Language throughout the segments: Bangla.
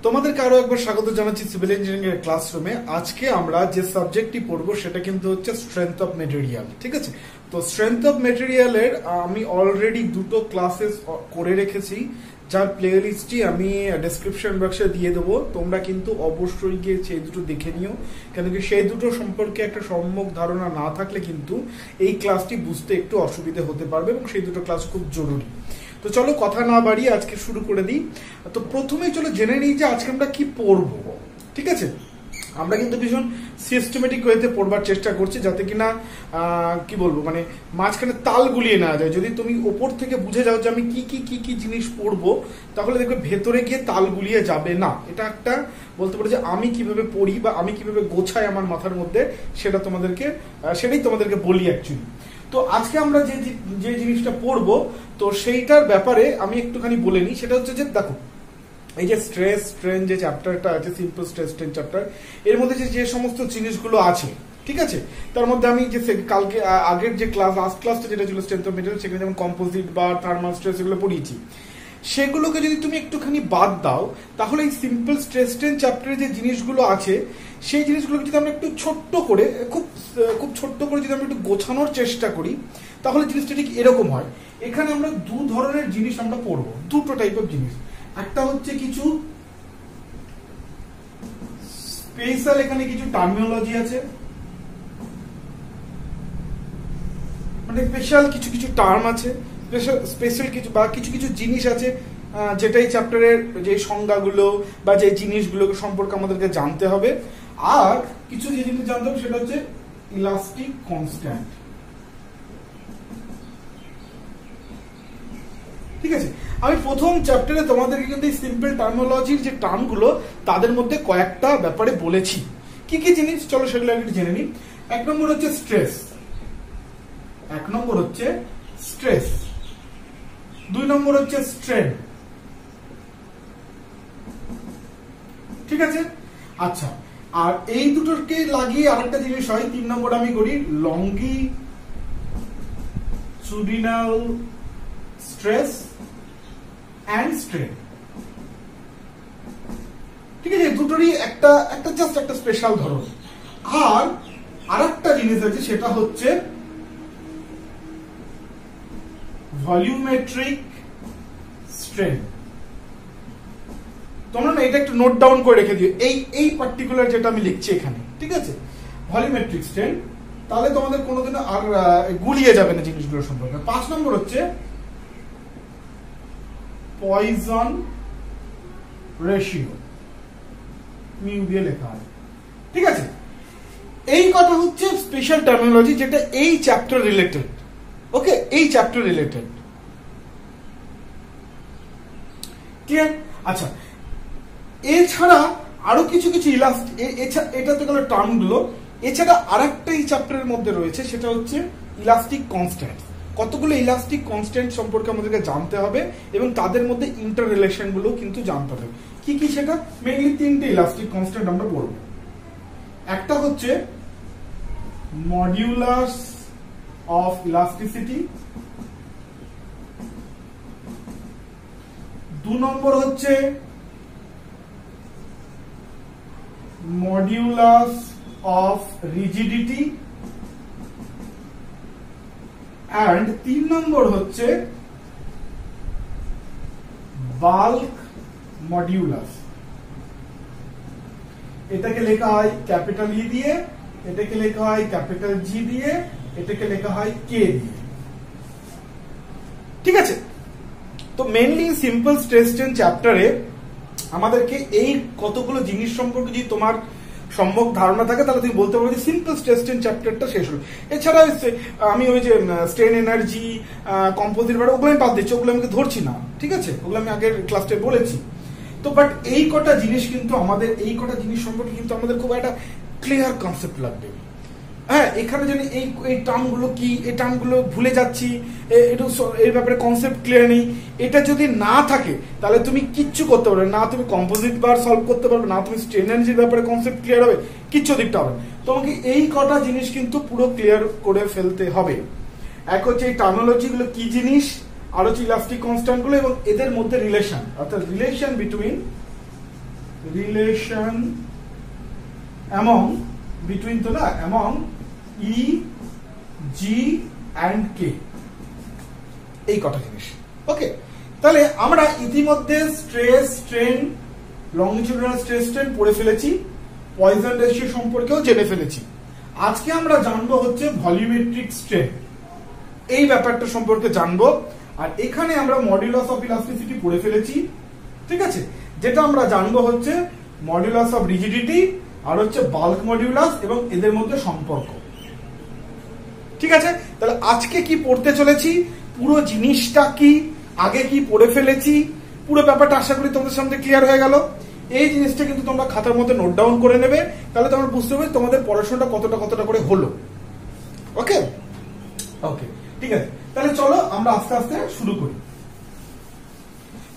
তোমাদেরকে আরো একবার স্বাগত জানাচ্ছি সিভিল ইঞ্জিনিয়ারিং এর ক্লাসরুমে। আজকে আমরা যে সাবজেক্টটি পড়বো সেটা কিন্তু হচ্ছে স্ট্রেংথ অফ মেটেরিয়াল। ঠিক আছে, তো স্ট্রেংথ অফ মেটেরিয়ালের আমি অলরেডি দুটো ক্লাসেস করে রেখেছি, যার প্লে লিস্টটি আমি ডেসক্রিপশন বক্সে দিয়ে দেবো। তোমরা কিন্তু অবশ্যই গিয়ে সেই দুটো দেখে নিও, কেন কি সেই দুটো সম্পর্কে একটা সম্যক ধারণা না থাকলে কিন্তু এই ক্লাসটি বুঝতে একটু অসুবিধা হতে পারবে, এবং সেই দুটো ক্লাস খুব জরুরি। তো চলো কথা না বাড়িয়ে আজকে শুরু করে দিই। তো প্রথমেই চলো জেনে নিই যে আজকে আমরা কি পড়বো। ঠিক আছে, আমরা কিন্তু ভীষণ সিস্টেমেটিক ওয়েতে পড়বার চেষ্টা করছি, যাতে কিনা কি বলবো, মানে মাঝখানে তাল গুলিয়ে নেওয়া যায়। যদি তুমি ওপর থেকে বুঝে যাও যে আমি কি কি কি কি জিনিস পড়বো, তাহলে দেখবে ভেতরে গিয়ে তাল গুলিয়ে যাবে না। এটা একটা বলতে পারো যে আমি কিভাবে পড়ি বা আমি কিভাবে গোছাই আমার মাথার মধ্যে, সেটাই তোমাদেরকে বলি অ্যাকচুয়ালি। তো আজকে আমরা যে জিনিসটা পড়বো, তো সেইটার ব্যাপারে আমি একটুখানি বলে নিই। সেটা হচ্ছে যে দেখো, এই যে স্ট্রেস স্ট্রেন যে চ্যাপ্টারটা আছে, সিম্পল স্ট্রেস স্ট্রেন চ্যাপ্টার, এর মধ্যে যে সমস্ত জিনিসগুলো আছে, ঠিক আছে, তার মধ্যে আমি যে কালকে আগের যে লাস্ট ক্লাসটা যেটা ছিল স্ট্রেংথ অফ মেটেরিয়াল, সেখানে যেমন কম্পোজিট বা থার্মাল স্ট্রেস এগুলো পড়িয়েছি, সেগুলোকে যদি তুমি একটুখানি বাদ দাও, তাহলে এই সিম্পল স্ট্রেস স্ট্রেন চ্যাপ্টারে যে জিনিসগুলো আছে, সেই জিনিসগুলোকে যদি আমরা একটু ছোট্ট করে খুব ছোট্ট করে যদি আমরা একটু গোছানোর চেষ্টা করি, তাহলে জিনিসটা ঠিক এরকম হয়। এখানে আমরা দু ধরনের জিনিস আমরা পড়বো, দুটো টাইপ অফ জিনিস। একটা হচ্ছে কিছু স্পেশাল, এখানে কিছু টার্মিনোলজি আছে, মানে স্পেশাল কিছু কিছু টার্ম আছে, স্পেশাল কিছু বা কিছু কিছু জিনিস আছে, যেটা এই চ্যাপ্টারের যে সংজ্ঞাগুলো বা যে জিনিসগুলো সম্পর্কে আমাদেরকে জানতে হবে। আর কিছু যে জিনিস জানতে হবে সেটা হচ্ছে ইলাস্টিক কনস্ট্যান্ট। ঠিক আছে, আমি প্রথম চ্যাপ্টারে তোমাদেরকে কিন্তু এই সিম্পল টার্মিনোলজির যে টার্মগুলো, তাদের মধ্যে কয়েকটা ব্যাপারে বলেছি। কি কি জিনিস, চলো সেগুলো একটু জেনে নিই। এক নম্বর হচ্ছে স্ট্রেস, দুই নম্বর হচ্ছে স্ট্রেন। ঠিক আছে, আচ্ছা, আর এই দুটোকে লাগিয়ে আরেকটা জিনিস হয়, 3 নম্বর আমি করি লংগিচুডিনাল স্ট্রেস অ্যান্ড স্ট্রেন। ঠিক আছে, দুটোরই একটা জাস্ট একটা স্পেশাল ধরন। আর আরেকটা জিনিস আছে, সেটা হচ্ছে ভলিউমেট্রিক স্ট্রেন। তোমরা না এটা একটু নোট ডাউন করে রেখে দিও, এই পার্টিকুলার যেটা আমি লিখছি এখানে। ঠিক আছে, ভলিউমেট্রিক স্ট্রেন, তাহলে তোমাদের কোনোদিনও আর গুলিয়ে যাবে না জিনিসগুলো সম্পর্কে। 5 নম্বর হচ্ছে পয়জন রেশিও, মিউ দিয়ে লেখা হয়। ঠিক আছে, এই কথা হচ্ছে স্পেশাল টার্মিনোলজি, যেটা এই চ্যাপ্টার রিলেটেড। ওকে, এই চ্যাপ্টার রিলেটেড, ক্লিয়ার? আচ্ছা, এছাড়া আরো কিছু কিছু এটা তো গেল টার্মগুলো। এছাড়া আরেকটা এই চ্যাপ্টারের মধ্যে রয়েছে, সেটা হচ্ছে ইলাস্টিক কনস্ট্যান্ট। কতগুলো ইলাস্টিক কনস্ট্যান্ট সম্পর্কে আমাদেরকে জানতে হবে, এবং তাদের মধ্যে ইন্টার রিলেশন গুলো কিন্তু জানতে হবে। কি কি সেটা? মেইনলি 3টে ইলাস্টিক কনস্ট্যান্ট আমরা পড়ব। একটা হচ্ছে মডিউলাস অফ ইলাস্টিসিটি, 2 নম্বর হচ্ছে মডিউলাস অফ রিজিডিটি, and 3 নম্বর হচ্ছে বাল্ক মডিউলাস। এটাকে লেখা হয় ক্যাপিটাল ই দিয়ে, এটাকে লেখা হয় ক্যাপিটাল জি দিয়ে, এটাকে লেখা হয় কে দিয়ে। ঠিক আছে, তো মেইনলি সিম্পল স্ট্রেস স্ট্রেন চ্যাপ্টারে আমাদেরকে এই কতগুলো জিনিস সম্পর্কে যদি তোমার সম্যক ধারণা থাকে, তাহলে তুমি বলতে পারো যে সিম্পল স্ট্রেস স্ট্রেন চ্যাপ্টারটা শেষ হলো। এছাড়া আমি ওই যে স্ট্রেন এনার্জি, কম্পোজিট, ওগুলো আমি বাদ দিচ্ছি, ওগুলো আমি ধরছি না। ঠিক আছে, ওগুলো আমি আগের ক্লাসে বলেছি। তো বাট এই কটা জিনিস কিন্তু আমাদের, এই কটা জিনিস সম্পর্কে কিন্তু আমাদের খুব একটা ক্লিয়ার কনসেপ্ট লাগবে। হ্যাঁ, এখানে যদি এই টার্মগুলো কি, এই টার্মগুলো ভুলে যাচ্ছি, এর ব্যাপারে কনসেপ্ট ক্লিয়ার নেই, এটা যদি না থাকে তাহলে তুমি কিচ্ছু করতে পারবে না। তুমি কম্পোজিট বার সলভ করতে পারবে না, তুমি স্ট্রেন এনার্জির ব্যাপারে কনসেপ্ট ক্লিয়ার হবে, কিচ্ছু দিকটা হবে। তোমাকে এই কটা জিনিস কিন্তু পুরো ক্লিয়ার করে ফেলতে হবে। এক হচ্ছে এই টার্মিনোলজি গুলো কি জিনিস, আর হচ্ছে ইলাস্টিক কনস্ট্যান্ট গুলো এবং এদের মধ্যে রিলেশন, অর্থাৎ relation between relation among between তো না অ্যামং ই জি অ্যান্ড কে, এই কটা জিনিস। ওকে, তাহলে আমরা ইতিমধ্যে স্ট্রেস স্ট্রেন, লংজিটিউডিনাল স্ট্রেস স্ট্রেন পড়ে ফেলেছি, পয়জন রেশিও সম্পর্কেও জেনে ফেলেছি। আজকে আমরা জানবো হচ্ছে ভলিউমেট্রিক স্ট্রেন, এই ব্যাপারটা সম্পর্কে জানবো। আর এখানে আমরা মডুলাস অফ ইলাস্টিসিটি পড়ে ফেলেছি, ঠিক আছে, যেটা আমরা জানবো হচ্ছে মডুলাস অফ রিজিডিটি আর হচ্ছে বাল্ক মডুলাস এবং এদের মধ্যে সম্পর্ক। ঠিক আছে, তাহলে আজকে কি পড়তে চলেছি, পুরো জিনিসটা কি, আগে কি পড়ে ফেলেছি, পুরো ব্যাপারটা আশা করি তোমাদের সামনে ক্লিয়ার হয়ে গেল। এই জিনিসটা কিন্তু তোমরা খাতার মধ্যে নোট ডাউন করে নেবে, তাহলে তোমরা বুঝতে পারবে তোমাদের পড়াশোনাটা কতটা করে হলো। ওকে ওকে, ঠিক আছে, তাহলে চলো আমরা আস্তে আস্তে শুরু করি।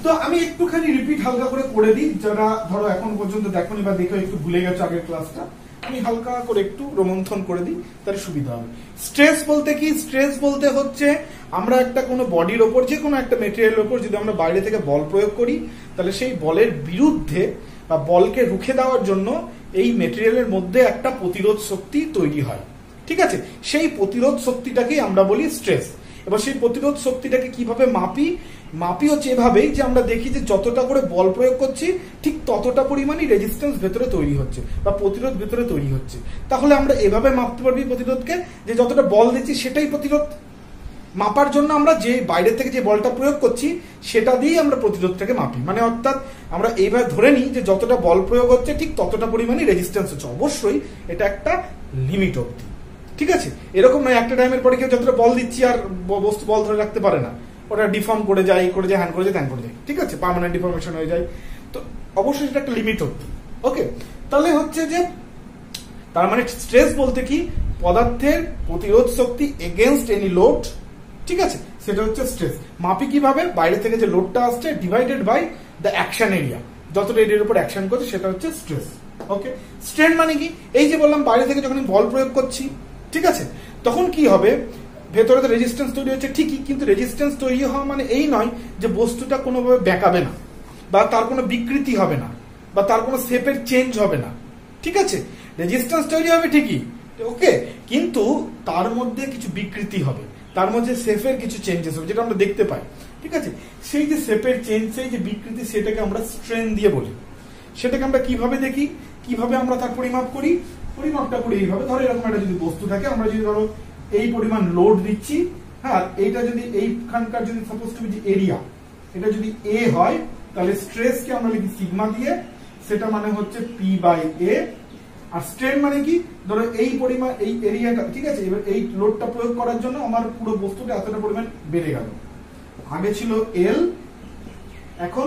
তো আমি একটুখানি রিপিট হালকা করে দিই, যারা ধরো এখন পর্যন্ত দেখোনি বা দেখো একটু ভুলে গেছো আগের ক্লাসটা, আমি হালকা করে একটু রোমন্থন করে দিই, তাহলে সুবিধা হবে। স্ট্রেস বলতে কি, স্ট্রেস বলতে হচ্ছে আমরা একটা কোনো বডির ওপর, যে কোনো একটা মেটেরিয়ালের ওপর যদি আমরা বাইরে থেকে বল প্রয়োগ করি, তাহলে সেই বলের বিরুদ্ধে বা বলকে রুখে দেওয়ার জন্য এই মেটেরিয়ালের মধ্যে একটা প্রতিরোধ শক্তি তৈরি হয়। ঠিক আছে, সেই প্রতিরোধ শক্তিটাকেই আমরা বলি স্ট্রেস। এবার সেই প্রতিরোধ শক্তিটাকে কিভাবে মাপি হচ্ছে এভাবেই যে আমরা দেখি যে যতটা করে বল প্রয়োগ করছি ঠিক ততটা পরিমাণই রেজিস্ট্যান্স ভেতরে তৈরি হচ্ছে বা প্রতিরোধ ভেতরে তৈরি হচ্ছে। তাহলে আমরা এভাবে মাপতে পারবি প্রতিরোধকে, যে যতটা বল দিচ্ছি সেটাই প্রতিরোধ। মাপার জন্য আমরা যে বাইরে থেকে যে বলটা প্রয়োগ করছি সেটা দিয়েই আমরা প্রতিরোধটাকে মাপি, মানে অর্থাৎ আমরা এইভাবে ধরে নিই যে যতটা বল প্রয়োগ হচ্ছে ঠিক ততটা পরিমাণই রেজিস্ট্যান্স হচ্ছে। অবশ্যই এটা একটা লিমিট অবধি, ঠিক আছে, এরকম নয় একটা টাইমের পরে কেউ যতটা বল দিচ্ছি আর বস্তু বল ধরে রাখতে পারে না, ওটা ডিফর্ম করে যায়, হ্যান্ড করে যায়, ত্যান করে যায়, ঠিক আছে, পার্মানেন্ট ডিফর্মেশন হয়ে যায়। তো অবশ্যই সেটা একটা লিমিট অবধি। ওকে, তাহলে হচ্ছে যে তার মানে স্ট্রেস বলতে কি, পদার্থের প্রতিরোধ শক্তি এগেনস্ট এনি লোড, ঠিক আছে, সেটা হচ্ছে স্ট্রেস। মাপি কিভাবে, বাইরে থেকে যে লোডটা আসছে divided by the action area, যতটা এরিয়ার উপর অ্যাকশন করছে সেটা হচ্ছে স্ট্রেস। ওকে, স্ট্রেন মানে কি, এই যে বললাম বাইরে থেকে যখন বল প্রয়োগ করছি, ঠিক আছে, তখন কি হবে, ভেতরে তো রেজিস্ট্যান্স তৈরি হচ্ছে ঠিকই, কিন্তু রেজিস্ট্যান্স তৈরি হওয়া মানে এই নয় যে বস্তুটা কোনোভাবে বেঁকাবে না বা তার কোনো বিকৃতি হবে না বা তার কোনো শেপের চেঞ্জ হবে না, ঠিক আছে, রেজিস্ট্যান্স তৈরি হবে ঠিকই, ওকে, কিন্তু তার মধ্যে কিছু বিকৃতি হবে, তার মধ্যে শেপের কিছু চেঞ্জেস হবে, যেটা আমরা দেখতে পাই, ঠিক আছে, সেই যে শেপের চেঞ্জ, সেই যে বিকৃতি, সেটাকে আমরা স্ট্রেন দিয়ে বলি। সেটাকে আমরা কিভাবে দেখি, কিভাবে আমরা তার পরিমাপ করি, পরিমাপটা করি এইভাবে, ধরো এরকম একটা যদি বস্তু থাকে, আমরা যদি ধরো এই পরিমাণ লোড দিচ্ছি, হ্যাঁ, এইটা যদি এইখানকার যদি সাপোজ টু বি যে এরিয়া, এটা যদি এ হয়, তাহলে স্ট্রেসকে আমরা লিখি সিগমা দিয়ে, সেটা মানে হচ্ছে পি বাই এ। আর স্ট্রেন মানে কি, ধরো এই পরিমাণ এই এরিয়াটা, ঠিক আছে, এবার এই লোডটা প্রয়োগ করার জন্য আমার পুরো বস্তুটা এতটা পরিমাণ বেড়ে গেল, আগে ছিল এল, এখন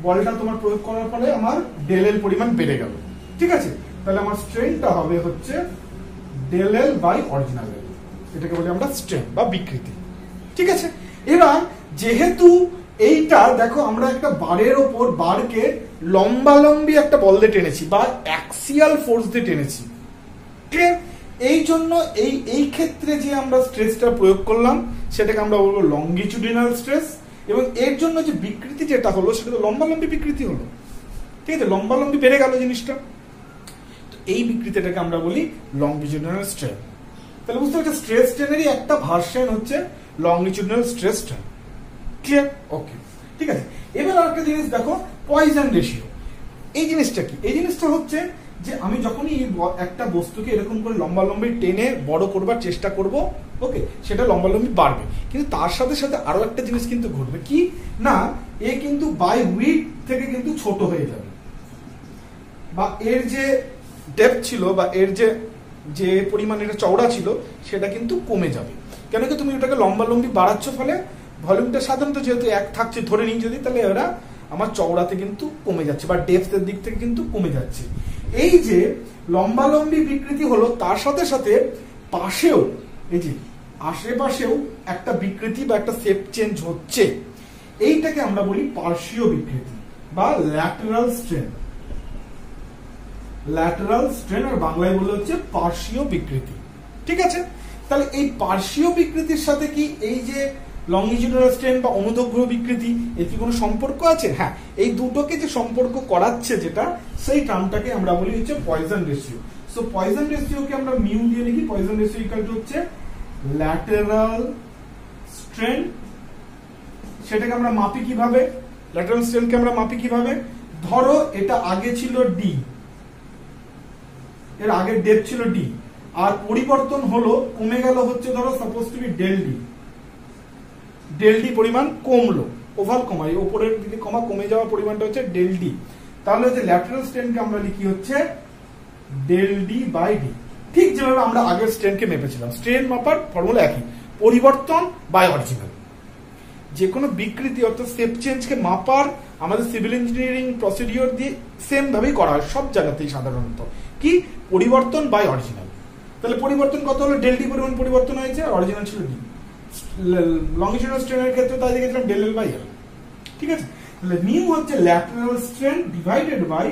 বলটা তোমার প্রয়োগ করার ফলে আমার ডেল এল পরিমাণ বেড়ে গেল, ঠিক আছে, তাহলে আমার স্ট্রেনটা হবে হচ্ছে ডেল এল বাই অরিজিনাল এল, এটাকে বলি আমরা স্ট্রেন বা বিকৃতি, ঠিক আছে। এবার যেহেতু এইটা দেখো আমরা একটা বারের ওপর বারকে লম্বালম্বি একটা বল দিয়ে টেনেছি বা অ্যাক্সিয়াল ফোর্স দিয়ে টেনেছি, ক্লিয়ার, এই জন্য এই ক্ষেত্রে যে আমরা স্ট্রেসটা প্রয়োগ করলাম সেটাকে আমরা বলবো লংগিটিউডিনাল স্ট্রেস, এবং এর জন্য যে বিকৃতি যেটা হলো সেটা তো লম্বালম্বি বিকৃতি হলো, ঠিক আছে, লম্বালম্বি বেড়ে গেল জিনিসটা, তো এই বিকৃতিটাকে আমরা বলি লংগিটিউডিনাল স্ট্রেন। তাহলে বুঝতে পারছো স্ট্রেস স্ট্রেনেরই একটা ভার্সন হচ্ছে longitudinal stress strain, clear, okay, ঠিক আছে। এবার আরেকটা জিনিস দেখো, পয়জন রেশিও। এই জিনিসটা কি, এই জিনিসটা হচ্ছে যে আমি যখনই একটা বস্তুকে এরকম করে লম্বালম্বি টেনে বড় করবার চেষ্টা করব, ওকে, সেটা লম্বালম্বি বাড়বে, কিন্তু তার সাথে সাথে আরো একটা জিনিস কিন্তু ঘটবে, কি না, এ কিন্তু বাই উইডথ থেকে কিন্তু ছোট হয়ে যাবে, বা এর যে ডেপথ ছিল বা এর যে পরিমাণ এটা চওড়া ছিল সেটা কিন্তু কমে যাবে। কেন কি, তুমি ওটাকে লম্বালম্বি বাড়াচ্ছ, ফলে ভলিউমটা সাধারণত যেহেতু এক থাকছে ধরে নিই যদি, তাহলে এরা আমার চওড়াতে কিন্তু কমে যাচ্ছে বা ডেপথের দিক থেকে কিন্তু কমে যাচ্ছে। এই যে লম্বালম্বি বিকৃতি হলো, তার সাথে সাথে পাশেও এই যে আশেপাশেও একটা বিকৃতি বা একটা শেপ চেঞ্জ হচ্ছে, এইটাকে আমরা বলি পার্শ্বীয় বিকৃতি বা ল্যাটারাল স্ট্রেন। ল্যাটারাল স্ট্রেন আর বাংলায় বলে হচ্ছে পার্শ্বীয় বিকৃতি, ঠিক আছে। তাহলে এই পার্শ্বীয় বিকৃতির সাথে কি এই যে লংজিটিউডাল স্ট্রেন বা অনুদৈর্ঘ্য বিকৃতি, এর কি কোনো সম্পর্ক আছে? হ্যাঁ, এই দুটোকে যে সম্পর্ক করাচ্ছে যেটা, সেই টার্মটাকে আমরা বলি হচ্ছে পয়জন রেশিও। সো পয়জন রেশিওকে আমরা মিউ দিয়ে লিখি। পয়জন রেশিও ইকুয়াল টু হচ্ছে ল্যাটেরাল স্ট্রেন। সেটাকে আমরা মাপি কিভাবে? ল্যাটেরাল স্ট্রেনকে আমরা মাপি কিভাবে? ধরো এটা আগে ছিল ডি, এর আগের ডেপথ ছিল ডি, আর পরিবর্তন হলো, কমে গেল হচ্ছে ধরো suppose to be del D. Del D পরিমাণ কমলো, ওভার কমা, এই উপরের দিকে কমা, কমে যাওয়া পরিমাণটা হচ্ছে ডেল ডি। তাহলে হচ্ছে ল্যাটেরাল স্ট্রেনকে আমরা লিখি হচ্ছে ডেল ডি বাই ডি। ঠিক যেভাবে আমরা আগের স্ট্রেনকে মেপেছিলাম। স্ট্রেন মাপার ফর্মুলা একই, পরিবর্তন বাই অরিজিনাল। যে কোনো বিকৃতি অর্থাৎ স্টেপ চেঞ্জকে মাপার আমাদের সিভিল ইঞ্জিনিয়ারিং প্রসিডিওর দিয়ে সেম ভাবেই করা হয় সব জায়গাতেই সাধারণত। কি? পরিবর্তন বাই অরিজিনাল। তাহলে পরিবর্তন কত হলো? ডেল ডি পরিমাণ পরিবর্তন হয়েছে, আর অরিজিনাল ছিল ডি। লংজিটিউডাল স্ট্রেনের ক্ষেত্রে তাই দেখেছিলাম ডেল এল বাই এল। ঠিক আছে, তাহলে মিউ হচ্ছে lateral strain divided by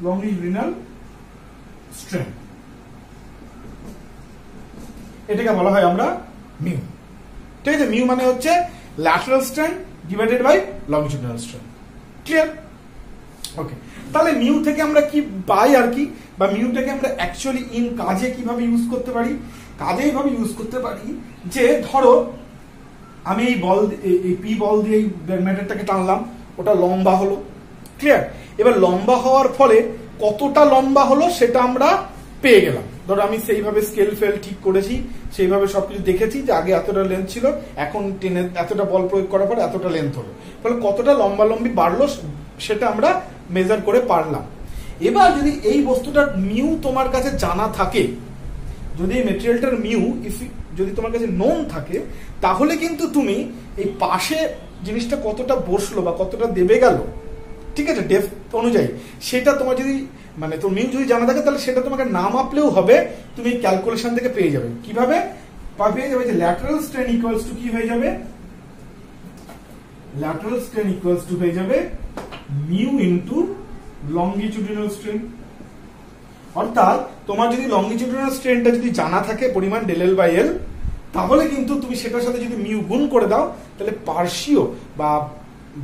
longitudinal strain. এটাকে বলা হয় আমরা মিউ। ঠিক আছে, মিউ মানে হচ্ছে lateral strain divided by longitudinal strain. Clear? Okay, তাহলে মিউ থেকে আমরা কি পাই আর কি, বা মিউটাকে আমরা অ্যাকচুয়ালি ইন কাজে কিভাবে ইউজ করতে পারি? কাজে এইভাবে ইউজ করতে পারি যে ধরো আমি এই বল, এই পি বল দিয়ে এই ম্যাটারটাকে টানলাম, ওটা লম্বা হলো। ক্লিয়ার? এবার লম্বা হওয়ার ফলে কতটা লম্বা হলো সেটা আমরা পেয়ে গেলাম। ধরো আমি সেইভাবে স্কেল ফেল ঠিক করেছি, সেইভাবে সবকিছু দেখেছি যে আগে এতটা লেন্থ ছিল, এখন টেনে এতটা বল প্রয়োগ করার পর এতটা লেন্থ হলো, ফলে কতটা লম্বা লম্বি বাড়লো সেটা আমরা মেজার করে পারলাম। এবার যদি এই বস্তুটার মিউ তোমার কাছে জানা থাকে, যদি এই মেটেরিয়ালটার মিউ যদি তোমার কাছে নোন থাকে, তাহলে কিন্তু তুমি এই পাশে জিনিসটা কতটা বসলো বা কতটা দেবে গেল, ঠিক আছে, ডেপথ অনুযায়ী, সেটা তোমার যদি মানে তোর মিউ যদি জানা থাকে, তাহলে সেটা তোমাকে না মাপলেও হবে, তুমি ক্যালকুলেশন থেকে পেয়ে যাবে। কিভাবে পেয়ে যাবে? যে ল্যাটারাল স্ট্রেন ইকুয়ালস টু কি হয়ে যাবে? ল্যাটারাল স্ট্রেন ইকুয়ালস টু হয়ে যাবে মিউ ইনটু লংজিটিউডিনাল স্ট্রেন। অর্থাৎ তোমার যদি লংজিটিউডিনাল স্ট্রেনটা যদি জানা থাকে পরিমাণ ডেল এল বাই এল, তাহলে কিন্তু তুমি সেটার সাথে যদি মিউ গুণ করে দাও, তাহলে পার্শিও বা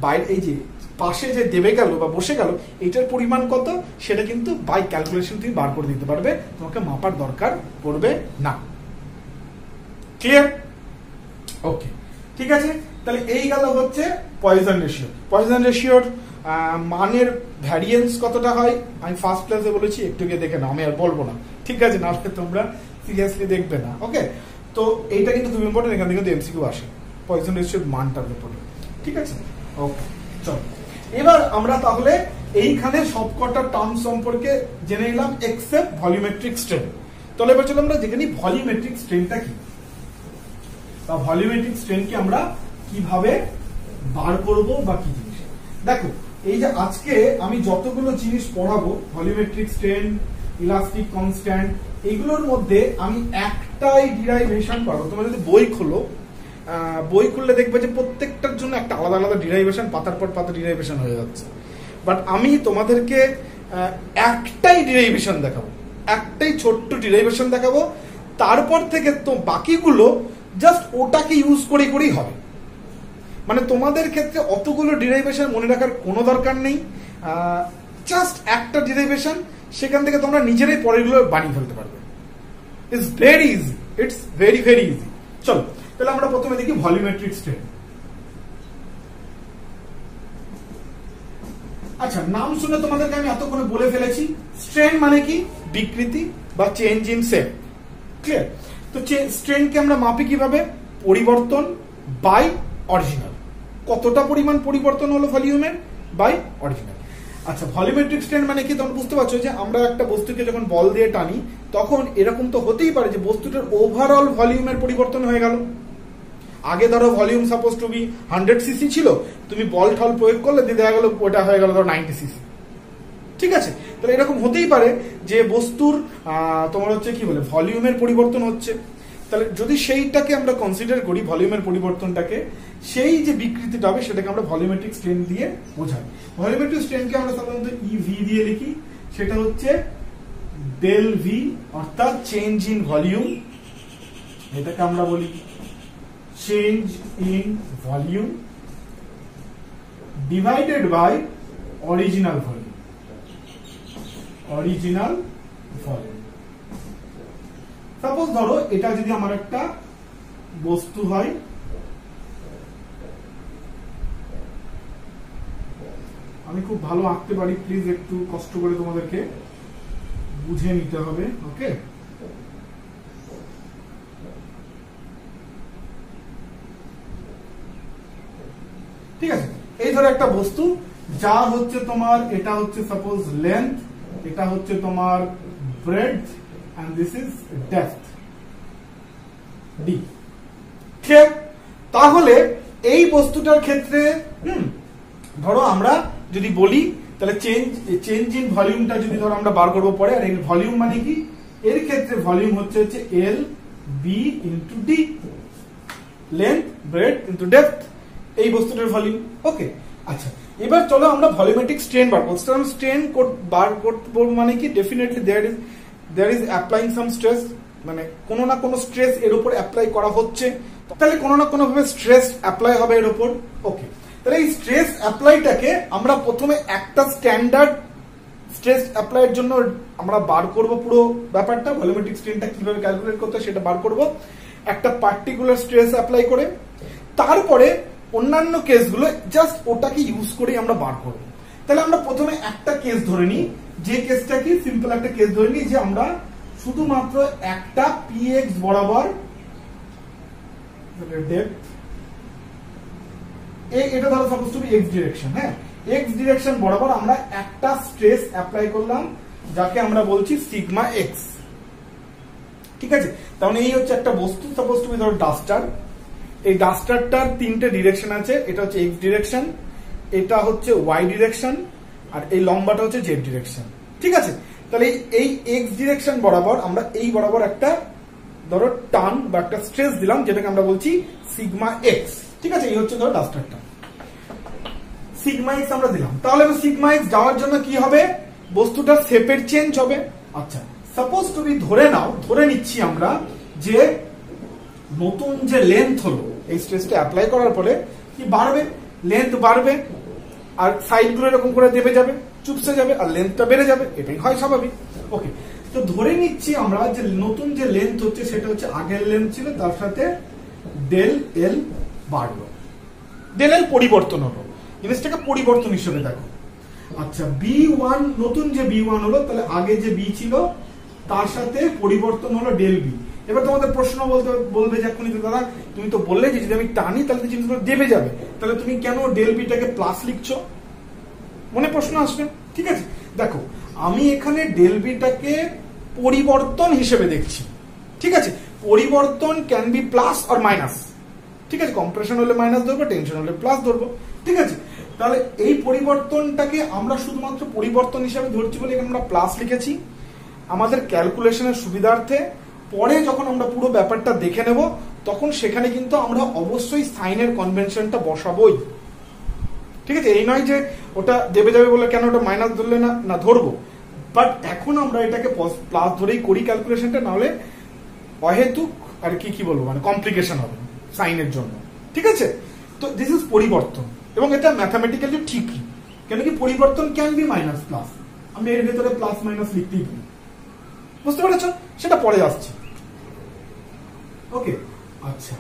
বাইরে এই যে পাশে যে দেবে গেল বা বসে গেল, এটার পরিমাণ কত সেটা কিন্তু বাই ক্যালকুলেশন তুমি বার করে দিতে পারবে, তোমাকে মাপার দরকার পড়বে না। ক্লিয়ার? ওকে, ঠিক আছে। তাহলে এই গেল হচ্ছে পয়জন রেশিও। পয়জন রেশিওর মানের ভ্যারিয়েন্স কতটা হয় আমি ফার্স্ট ক্লাসে বলেছি, একটু গিয়ে দেখে নাও, আমি আর বলবো না। ঠিক আছে, না হলে তোমরা সিরিয়াসলি দেখবে না। ওকে, তো এইটা কিন্তু খুব ইম্পর্টেন্ট, এখান থেকে কিন্তু এমসিকিউ আসে পয়জন রেশিওর মানটার উপরে। ঠিক আছে, ওকে, চলো এবার আমরা তাহলে এইখানে সবকটা টার্ম সম্পর্কে জেনে নিলাম এক্সেপ্ট ভলিউমেট্রিক স্ট্রেন। তাহলে এবার চলো আমরা দেখে নিই ভলিউমেট্রিক স্ট্রেনটা কি, বা ভলিউমেট্রিক স্ট্রেনকে আমরা কিভাবে বার করব বা কি জিনিস। দেখো, এই যে আজকে আমি যতগুলো জিনিস পড়াবো, ভলিউমেট্রিক স্ট্রেন, ইলাস্টিক কনস্ট্যান্ট, এগুলোর মধ্যে আমি একটাই ডিরাইভেশন পাবো। তোমরা যদি বই খোলো, বই খুললে দেখবে যে প্রত্যেকটার জন্য একটা আলাদা আলাদা ডিরাইভেশন, পাতার পর পাতা ডিরাইভেশন হয়ে যাচ্ছে। বাট আমি তোমাদেরকে একটাই ডিরাইভেশন দেখাবো, একটাই ছোট্ট ডিরাইভেশন দেখাবো, তারপর থেকে তো বাকিগুলো জাস্ট ওটাকে ইউজ করেই হবে। মানে তোমাদের ক্ষেত্রে অতগুলো ডিরাইভেশন মনে রাখার কোনো দরকার নেই, জাস্ট একটা ডিরাইভেশন, সেখান থেকে তোমরা নিজেরাই পরেরগুলো বানিয়ে ফেলতে পারবে। It's very easy, it's very very easy. চলো তাহলে আমরা প্রথমে দেখি ভলিউমেট্রিক স্ট্রেন। আচ্ছা, নাম শুনে তোমাদেরকে আমি এতক্ষণে বলে ফেলেছি, স্ট্রেন মানে কি? বিকৃতি বা চেঞ্জ ইন শেপ। ক্লিয়ার? তো স্ট্রেনকে আমরা মাপি কিভাবে? পরিবর্তন বাই অরিজিনাল। কতটা পরিমাণ পরিবর্তন হলো ভলিউমের বাই অরিজিনাল। আচ্ছা, ভলিউমেট্রিক স্ট্রেন মানে কি তোমরা বুঝতে পারছো যে আমরা একটা বস্তুকে যখন বল দিয়ে টানি, তখন এরকম তো হতেই পারে যে বস্তুটার ওভারঅল ভলিউমের পরিবর্তন হয়ে গেল। আগে ধরো volume suppose to be 100 cc ছিল, তুমি বল ঠল প্রয়োগ করলে দেখা গেল ওটা হয়ে গেল ধরো 90 সিসি। ঠিক আছে, তাহলে এরকম হতেই পারে যে বস্তুর তোমার হচ্ছে কি বলে ভলিউমের পরিবর্তন হচ্ছে। তাহলে যদি সেইটাকে আমরা কনসিডার করি, ভলিউমের পরিবর্তনটাকে, সেই যে বিকৃতিটা হবে সেটাকে আমরা ভলিউমেট্রিক স্ট্রেন দিয়ে বোঝাই। ভলিউমেট্রিক স্ট্রেনকে আমরা সাধারণত ইভি দিয়ে লিখি, সেটা হচ্ছে ডেল ভি, অর্থাৎ চেঞ্জ ইন ভলিউম এটাকে আমরা বলি change in volume divided by original volume. Original volume suppose ধরো এটা যদি আমার একটা বস্তু হয়, আমি খুব ভালো আঁকতে পারি, প্লিজ একটু কষ্ট করে তোমাদেরকে বুঝে নিতে হবে। ওকে, ঠিক আছে। এই ধরো একটা বস্তু যা হচ্ছে তোমার, এটা হচ্ছে সাপোজ লেন্থ, এটা হচ্ছে তোমার breadth and this is depth D. ঠিক, তাহলে এই বস্তুটার ক্ষেত্রে ধরো আমরা যদি বলি তাহলে চেঞ্জ ইন ভলিউমটা যদি ধরো আমরা বার করবো পরে, আর এর ভলিউম মানে কি, এর ক্ষেত্রে ভলিউম হচ্ছে L B into D, length breadth into depth, এই বস্তুটার ভলিউম। ওকে, আচ্ছা এবার চলো আমরা ভলিউমেট্রিক স্ট্রেন বার করতে। স্ট্রেন বার করতে মানে কি, definitely there is applying some stress, মানে কোনো না কোনো স্ট্রেস এর উপর অ্যাপ্লাই করা হচ্ছে, তাহলে কোনো না কোনো ভাবে স্ট্রেস অ্যাপ্লাই হবে এর উপর। ওকে, তাহলে এই স্ট্রেস অ্যাপ্লাইটাকে আমরা প্রথমে একটা স্ট্যান্ডার্ড স্ট্রেস অ্যাপ্লাইয়ের জন্য আমরা বার করব পুরো ব্যাপারটা, ভলিউমেট্রিক স্ট্রেনটা কিভাবে ক্যালকুলেট করতে হয় সেটা বার করব একটা পার্টিকুলার স্ট্রেস অ্যাপ্লাই করে। তারপরে অন্যান্য কেসগুলো জাস্ট ওটাকে ইউজ করেই আমরা বার করব। তাহলে আমরা প্রথমে একটা কেস ধরে নিই, যে কেসটা কি সিম্পল একটা কেস ধরে নিই যে আমরা শুধুমাত্র একটা পিএক্স বরাবর ডেপথ, এটা ধরো suppose to be X direction, হ্যাঁ এক্স ডিরেকশন বরাবর আমরা একটা স্ট্রেস অ্যাপ্লাই করলাম যাকে আমরা বলছি সিগমা এক্স। ঠিক আছে, তাহলে এই হচ্ছে একটা বস্তু, সাপোজ টু বি ধরো ডাস্টার। এই ডাস্টারটার তিনটে ডিরেকশন আছে, এটা হচ্ছে এক্স ডিরেকশন, এটা হচ্ছে ওয়াই ডিরেকশন, আর এই লম্বাটা হচ্ছে জেড ডিরেকশন। ঠিক আছে, তাহলে এই এক্স ডিরেকশন বরাবর আমরা এই বরাবর একটা ধরো টান বা একটা স্ট্রেস দিলাম যেটাকে আমরা বলছি সিগমা এক্স। ঠিক আছে, এই হচ্ছে ধরো ডাস্টারটা, সিগমা এক্স আমরা দিলাম। তাহলে সিগমা এক্স যাওয়ার জন্য কি হবে, বস্তুটার শেপের চেঞ্জ হবে। আচ্ছা সাপোজ টু বি ধরে নিচ্ছি আমরা যে নতুন যে লেন্থ হলো এই স্ট্রেসটা অ্যাপ্লাই করার পরে কি বাড়বে, লেন্থ বাড়বে আর সাইড গুলো এরকম করে দেবে যাবে, চুপসে যাবে আর লেন্থটা বেড়ে যাবে, এটাই হয় স্বাভাবিক। ওকে, তো ধরে নিচ্ছি আমরা যে নতুন যে লেন্থ হচ্ছে সেটা হচ্ছে আগের লেন্থ ছিল, তার সাথে ডেল এল বাড়লো, ডেল এল পরিবর্তন হলো, জিনিসটাকে পরিবর্তন হিসেবে দেখো। আচ্ছা বি ওয়ান, নতুন যে বি ওয়ান হলো, তাহলে আগে যে বি ছিল তার সাথে পরিবর্তন হলো ডেল বি। এবার তোমাদের প্রশ্ন বলবে যে এখনই দাদা তুমি তো বললে যে যদি আমি টানি তাহলে জিনিসগুলো দেবে যাবে, তাহলে তুমি কেন ডেল বিটাকে প্লাস লিখছো, মনে প্রশ্ন আসবে। ঠিক আছে, দেখো আমি এখানে ডেল বিটাকে পরিবর্তন হিসেবে দেখছি। ঠিক আছে, পরিবর্তন can be plus or minus. ঠিক আছে, কম্প্রেশন হলে মাইনাস ধরবো, টেনশন হলে প্লাস ধরবো। ঠিক আছে, তাহলে এই পরিবর্তনটাকে আমরা শুধুমাত্র পরিবর্তন হিসেবে ধরছি বলে এখানে আমরা প্লাস লিখেছি আমাদের ক্যালকুলেশনের সুবিধার্থে। পরে যখন আমরা পুরো ব্যাপারটা দেখে নেব তখন সেখানে কিন্তু আমরা অবশ্যই সাইনের কনভেনশনটা বসাবোই। ঠিক আছে, এই নয় যে ওটা দেবে যাবে বলে কেন ওটা মাইনাস ধরলে না ধরবো, বাট এখন আমরা এটাকে প্লাস ধরেই করি ক্যালকুলেশনটা, নাহলে অহেতুক আর কি বলবো মানে কমপ্লিকেশন হবে সাইনের জন্য। ঠিক আছে, তো দিস ইজ পরিবর্তন এবং এটা ম্যাথামেটিক্যালি ঠিকই, কেন কি পরিবর্তন ক্যান বি মাইনাস প্লাস, আমি এর ভেতরে প্লাস মাইনাস লিখতেই পারি, বুঝতে পেরেছ, সেটা পরে আসছে। ওকে, আচ্ছা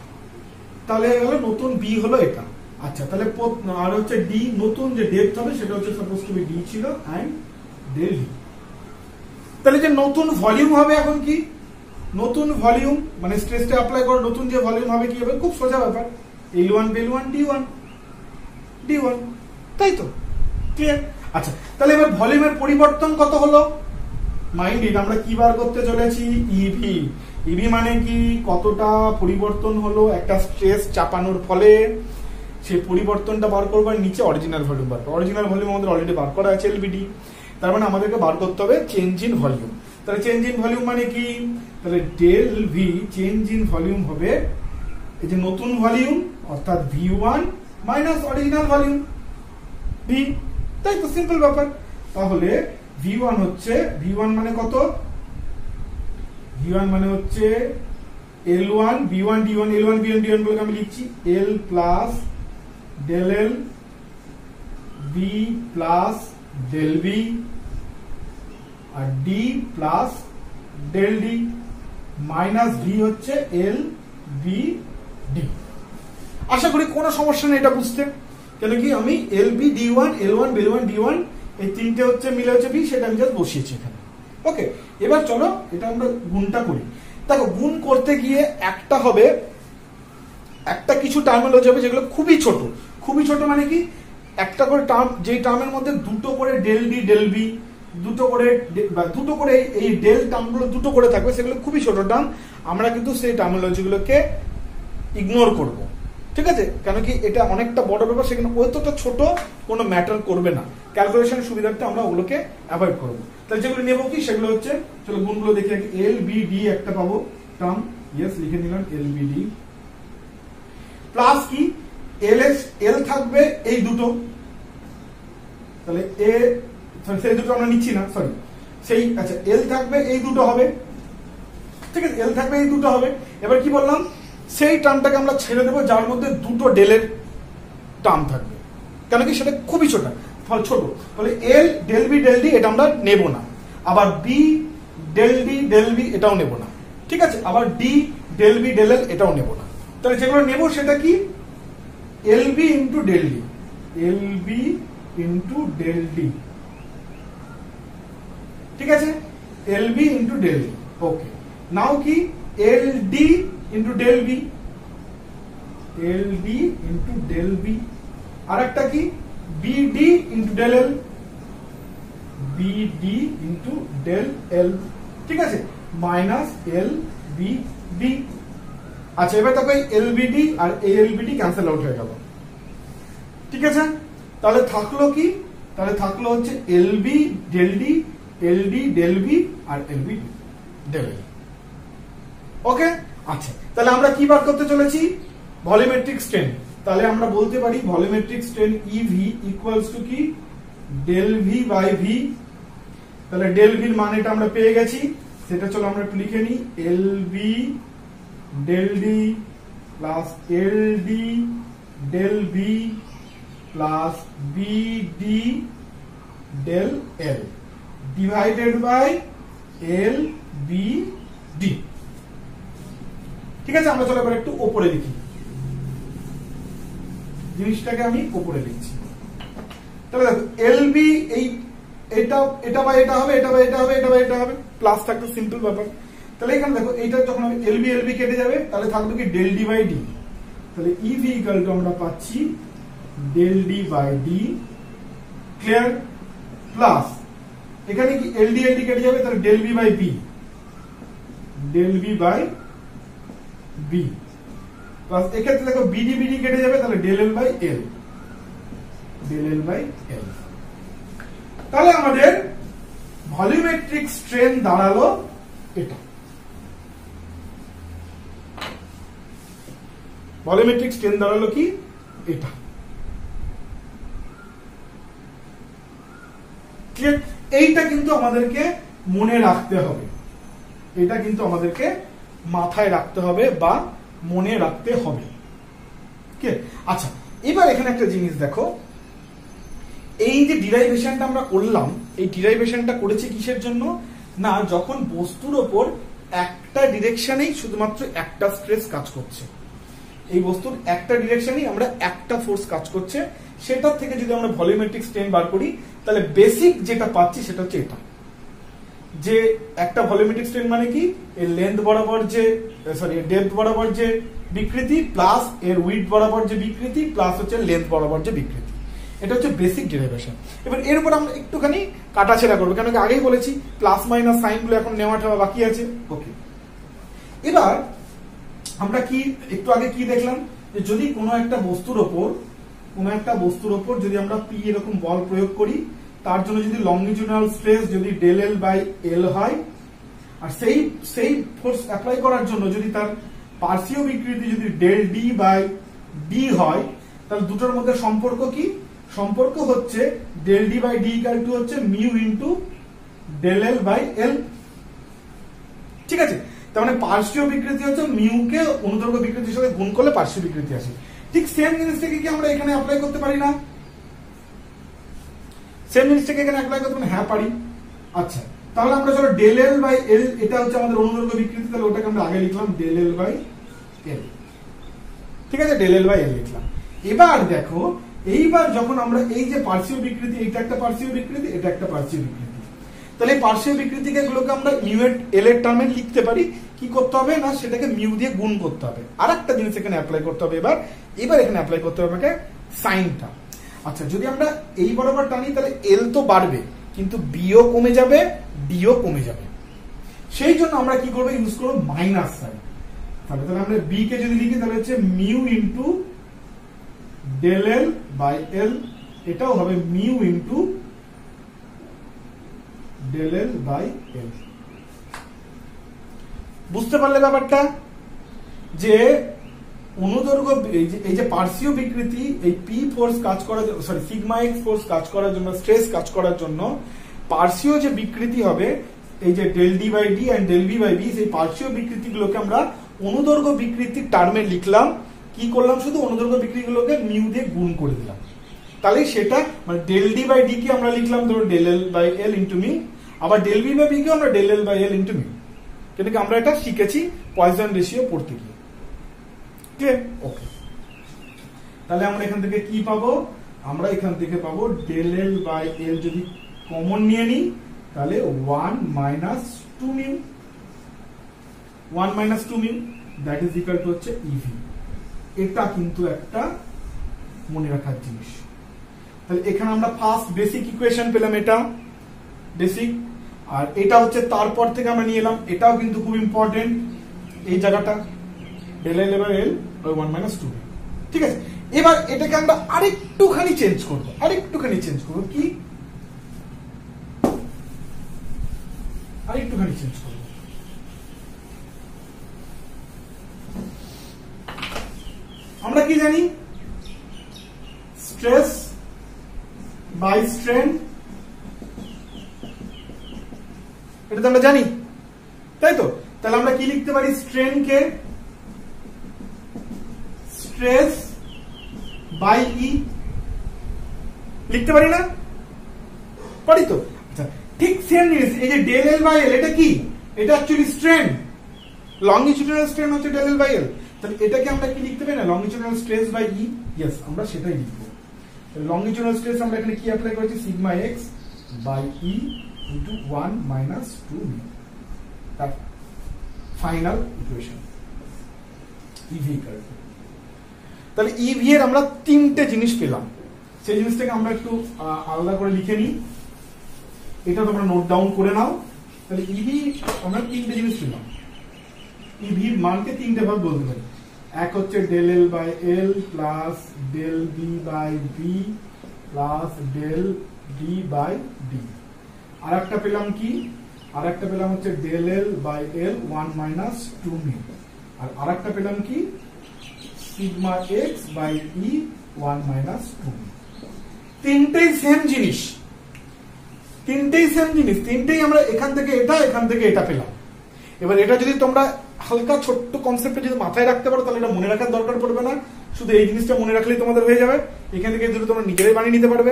তাহলে হলো নতুন বি হলো এটা। আচ্ছা তাহলে আর হচ্ছে ডি, নতুন যে ডেপথ হবে সেটা হচ্ছে সাপোজ টু বি ডি ছিল এন্ড ডেল ডি। তাহলে যে নতুন ভলিউম হবে, এখন কি নতুন ভলিউম মানে স্ট্রেসটা অ্যাপ্লাই করে নতুন যে ভলিউম হবে কি হবে, খুব সোজা ব্যাপার, L1 B1 D1, তাই তো, ক্লিয়ার। আচ্ছা তাহলে এবার ভলিউমের পরিবর্তন কত হলো, মাইন্ড ইট আমরা কি বার করতে চলেছি, ইভি। ইভি মানে কি, কতটা পরিবর্তন হলো একটা স্ট্রেস চাপানোর ফলে, সেই পরিবর্তনটা বার করবো। আর নিচে অরিজিনাল ভলিউম বার করবো, অরিজিনাল ভলিউম আমাদের অলরেডি বার করা আছে এলবিডি, তার মানে আমাদেরকে বার করতে হবে চেঞ্জ ইন ভলিউম। তাহলে চেঞ্জ ইন ভলিউম মানে কি, তাহলে del V change in volume হবে এই যে নতুন ভলিউম অর্থাৎ V1 minus original volume V, তাই তো, সিম্পল ব্যাপার। তাহলে V1 হচ্ছে, V1 মানে কত, V1 মানে হচ্ছে L1 B1 D1 L1 B1 D1 বলে আমি লিখছি L plus del L B plus del B আর D plus del D minus V হচ্ছে L B D। আশা করি কোনো সমস্যা নেই এটা বুঝতে, কেন কি আমি L B D1 L1 B1 D1 এই তিনটে হচ্ছে মিলে হচ্ছে B, সেটা আমি জাস্ট বসিয়েছি এখানে। ওকে, এবার চলো এটা আমরা গুণটা করি। দেখো গুণ করতে গিয়ে একটা হবে, একটা কিছু টার্মিনোলজি হবে যেগুলো খুবই ছোট। খুবই ছোট মানে কি, একটা করে টার্ম, যেই টার্মের মধ্যে দুটো করে ডেল ডি ডেল বি, দুটো করে এই ডেল টার্মগুলো দুটো করে থাকবে, সেগুলো খুবই ছোট টার্ম। আমরা কিন্তু সেই টার্মিনোলজিগুলোকে ইগনোর করব, ঠিক আছে? কেন কি এটা অনেকটা বড় ব্যাপার, সেখানে অতটা ছোট কোনো ম্যাটার করবে না। ক্যালকুলেশনের সুবিধার্থে আমরা ওগুলোকে অ্যাভয়েড করবো। তাহলে যেগুলো নেবো কি সেগুলো হচ্ছে, চলো গুণগুলো দেখে রাখি। এল বি ডি একটা পাবো টার্ম, ইয়েস লিখে নিলাম এল বি ডি, প্লাস কি এল এস, এল থাকবে এই দুটো, তাহলে এ সেই দুটো আমরা নিচ্ছি না, সরি সেই, আচ্ছা এল থাকবে এই দুটো হবে, ঠিক আছে? এল থাকবে এই দুটো হবে। এবার কি বললাম, সেই টার্মটাকে আমরা ছেড়ে দেবো যার মধ্যে দুটো ডেলের টার্ম থাকবে, কেন কি সেটা খুবই ছোট, ফলে L del B del D এটা আমরা নেব না, আবার B del D del B এটাও নেব না, ঠিক আছে? আবার D del B del L এটাও নেব না। তাহলে যেগুলো নেব সেটা কি, L B into del D, L B into del D, ঠিক আছে? L B into del D, okay. Now কি L D into del B, L D into del B, আর একটা কি B D into del L, B D into del L, ঠিক আছে? Minus L B D. আচ্ছা এবার দেখো এল বি ডি আর এই L B D cancel out হয়ে গেল, ঠিক আছে? তাহলে থাকলো কি, তাহলে থাকলো হচ্ছে L B del D, L D del B আর L B del L. Okay, আচ্ছা তাহলে আমরা কি বার করতে চলেছি, ভলিউমেট্রিক স্ট্রেন। তাহলে আমরা বলতে পারি volumetric strain EV equals to কি, ডেল ভি বাই ভি। তাহলে ডেল ভির মানেটা আমরা পেয়ে গেছি, সেটা চলো আমরা একটু লিখে নিই, L B del D plus L D del B plus B D del L divided by L B D, ঠিক আছে? আমরা চলো এবার একটু ওপরে লিখি, জিনিসটাকে আমি উপরে লিখছি। তাহলে দেখো এল বি এই এটা এটা বা এটা হবে, এটা বা এটা হবে, এটা বা এটা হবে, প্লাস থাকতো সিম্পল ব্যাপার। তাহলে এখানে দেখো এইটা যখন আমি এল বি কেটে যাবে, তাহলে থাকবে কি ডেল ডি বাই ডি। তাহলে ইভি ইকুয়াল টু আমরা পাচ্ছি del D by D, clear? Plus এখানে কি এল ডি কেটে যাবে, তাহলে del B by B, del B by B, plus এক্ষেত্রে দেখো বিডি বিডি কেটে যাবে, তাহলে del L by L, del L by L. তাহলে আমাদের ভলিউমেট্রিক স্ট্রেন দাঁড়ালো এটা। ভলিউমেট্রিক স্ট্রেন দাঁড়ালো কি এটা, ক্লিয়ার? এইটা কিন্তু আমাদেরকে মনে রাখতে হবে, এটা কিন্তু আমাদেরকে মাথায় রাখতে হবে বা মনে রাখতে হবে। আচ্ছা এবার এখানে একটা জিনিস দেখো, এই যে ডিরাইভেশনটা আমরা করলাম, এই ডিরাইভেশনটা করেছি কিসের জন্য না, যখন বস্তুর ওপর একটা ডিরেকশনেই শুধুমাত্র একটা স্ট্রেস কাজ করছে, এই বস্তুর একটা ডিরেকশনেই আমরা একটা ফোর্স কাজ করছে, সেটার থেকে যদি আমরা ভলিউমেট্রিক স্ট্রেন বার করি, তাহলে বেসিক যেটা পাচ্ছি সেটা হচ্ছে এটা, যে একটা ভলিউমেট্রিক স্ট্রেন মানে কি, এর লেন্থ বরাবর যে, সরি ডেপথ বরাবর যে বিকৃতি, প্লাস এর উইডথ বরাবর যে বিকৃতি, প্লাস হচ্ছে লেন্থ বরাবর যে বিকৃতি, এটা হচ্ছে বেসিক ডেরিভেশন। এবার এর উপর আমরা একটুখানি কাটাছেড়া করবো, কেন আগেই বলেছি প্লাস মাইনাস সাইন গুলো এখন নেওয়াটা বাকি আছে। ওকে, এবার আমরা কি একটু আগে কি দেখলাম, যে যদি কোনো একটা বস্তুর ওপর যদি আমরা পি এরকম বল প্রয়োগ করি, তার জন্য যদি লংজিটিউডাল স্ট্রেস যদি ডেল এল বাই এল হয়, আর সেই ফোর্স অ্যাপ্লাই করার জন্য যদি তার পার্শ্বীয় বিকৃতি যদি ডেল ডি বাই ডি হয়, তাহলে দুটোর মধ্যে সম্পর্ক কি, সম্পর্ক হচ্ছে del D by D equal to হচ্ছে mu into del L by L, ঠিক আছে? তার মানে পার্শ্বীয় বিকৃতি হচ্ছে মিউকে অনুদৈর্ঘ্য বিকৃতির সাথে গুণ করলে পার্শ্বীয় বিকৃতি আসে। ঠিক সেম জিনিসটাকে কি আমরা এখানে অ্যাপ্লাই করতে পারি না? সেম জিনিসটাকে এখানে অ্যাপ্লাই করতে পারি? হ্যাঁ পারি। আচ্ছা, তাহলে আমরা চলো ডেল এল বাই এল, এটা হচ্ছে আমাদের অনুদৈর্ঘ্য বিকৃতি, তাহলে ওটাকে আমরা আগে লিখলাম ডেল এল বাই এল। ঠিক আছে, ডেল এল বাই এল লিখলাম। এবার দেখো, এইবার যখন আমরা এই যে পার্শ্বীয় বিকৃতি, এটা একটা পার্শ্বীয় বিকৃতি, এটা একটা পার্শ্বীয় বিকৃতি, তাহলে পার্শ্বীয় বিকৃতিকে গুলোকে আমরা মিউ এল এর টার্মে লিখতে পারি। কি করতে হবে না, সেটাকে মিউ দিয়ে গুণ করতে হবে। আর একটা জিনিস এখানে অ্যাপ্লাই করতে হবে, এবার এখানে অ্যাপ্লাই করতে হবে আমাকে সাইনটা। আচ্ছা, যদি আমরা এই বরাবর টানি তাহলে এল তো বাড়বে, কিন্তু বিও কমে যাবে, ডিও কমে যাবে। সেই জন্য আমরা কি করবো, ইউজ করবো মাইনাস সাইন। তাহলে আমরা বি কে যদি লিখি তাহলে হচ্ছে mu into del L by L, এটাও হবে mu into del L by L. বুঝতে পারলে ব্যাপারটা? যে অনুদৈর্ঘ্য এই যে পার্শ্বীয় বিকৃতি, এই পি ফোর্স কাজ করার জন্য, সরি সিগমা এক্স ফোর্স কাজ করার জন্য, স্ট্রেস কাজ করার জন্য পার্শ্বীয় যে বিকৃতি হবে, এই যে del D by D and del B by B, সেই পার্শ্বীয় বিকৃতিগুলোকে আমরা অনুদৈর্ঘ্য বিকৃতির টার্মে লিখলাম। কি করলাম, শুধু অনুদৈর্ঘ্য বিকৃতিগুলোকে মিউ দিয়ে গুণ করে দিলাম। তাহলে সেটা মানে ডেল ডি বাই ডি কে আমরা লিখলাম ধরো del L by L into mu, আবার ডেল বি বাই বি কে আমরা del L by L into mu. কিন্তু আমরা এটা শিখেছি পয়জন রেশিও পড়তে গিয়ে। ক্লিয়ার? ওকে, তাহলে আমরা এখান থেকে কি পাবো, আমরা এখান থেকে পাবো ডেল এল বাই এল যদি কমন নিয়ে নিই তাহলে 1 minus 2 mu, 1 minus 2 mu, that is equal to হচ্ছে ইভি। এটা কিন্তু একটা মনে রাখার জিনিস। তাহলে এখানে আমরা ফার্স্ট বেসিক ইকুয়েশন পেলাম, এটা বেসিক। আর এটা হচ্ছে তারপর থেকে আমরা নিয়ে এলাম, এটাও কিন্তু খুব ইম্পর্টেন্ট, এই জায়গাটা del L by L by 1 minus 2। ঠিক আছে, এবার এটাকে আমরা আরেকটুখানি চেঞ্জ করবো, কি আরেকটুখানি চেঞ্জ করবো। আমরা কি জানি, স্ট্রেস বাই স্ট্রেন, এটা তো আমরা জানি, তাই তো? তাহলে আমরা কি লিখতে পারি, স্ট্রেন কে স্ট্রেস বাই ই লিখতে পারি না? পারি তো। আচ্ছা, ঠিক সেম জিনিস, এই যে ডেল এল বাই এল, এটা কি, এটা অ্যাকচুয়ালি স্ট্রেন, লংগিটিউডিনাল স্ট্রেন হচ্ছে ডেল এল বাই এল। তাহলে এটাকে আমরা কি লিখতে পারি না, longitudinal stress by E. Yes, আমরা সেটাই লিখবো। লংগিটিউডিনাল স্ট্রেস আমরা এখানে কি অ্যাপ্লাই করেছি, sigma X by E into 1 minus 2 mu. তার final equation EV equal to, তাহলে ইভি এর আমরা তিনটে জিনিস পেলাম। সেই জিনিসটাকে আমরা একটু আলাদা করে লিখে নিই, এটা তোমরা নোট ডাউন করে নাও। তাহলে ইভি আমরা তিনটে জিনিস পেলাম, ইভির মানকে তিনটে ভাবে বলতে পারি। এক হচ্ছে del L by L plus del B by B plus del D by D. আর একটা পেলাম কি, আর একটা পেলাম হচ্ছে del L by L 1 minus 2 mu. আর একটা পেলাম কি, sigma X by E 1 minus 2 mu. তিনটেই সেম জিনিস, তিনটেই আমরা এখান থেকে এটা পেলাম। এবার এটা যদি তোমরা হালকা ছোট্ট কনসেপ্টে যদি মাথায় রাখতে পারো তাহলে এটা মনে রাখার দরকার পড়বে না, শুধু এই জিনিসটা মনে রাখলেই তোমাদের হয়ে যাবে। এখান থেকে দুটো তোমরা নিজেরাই বানিয়ে নিতে পারবে।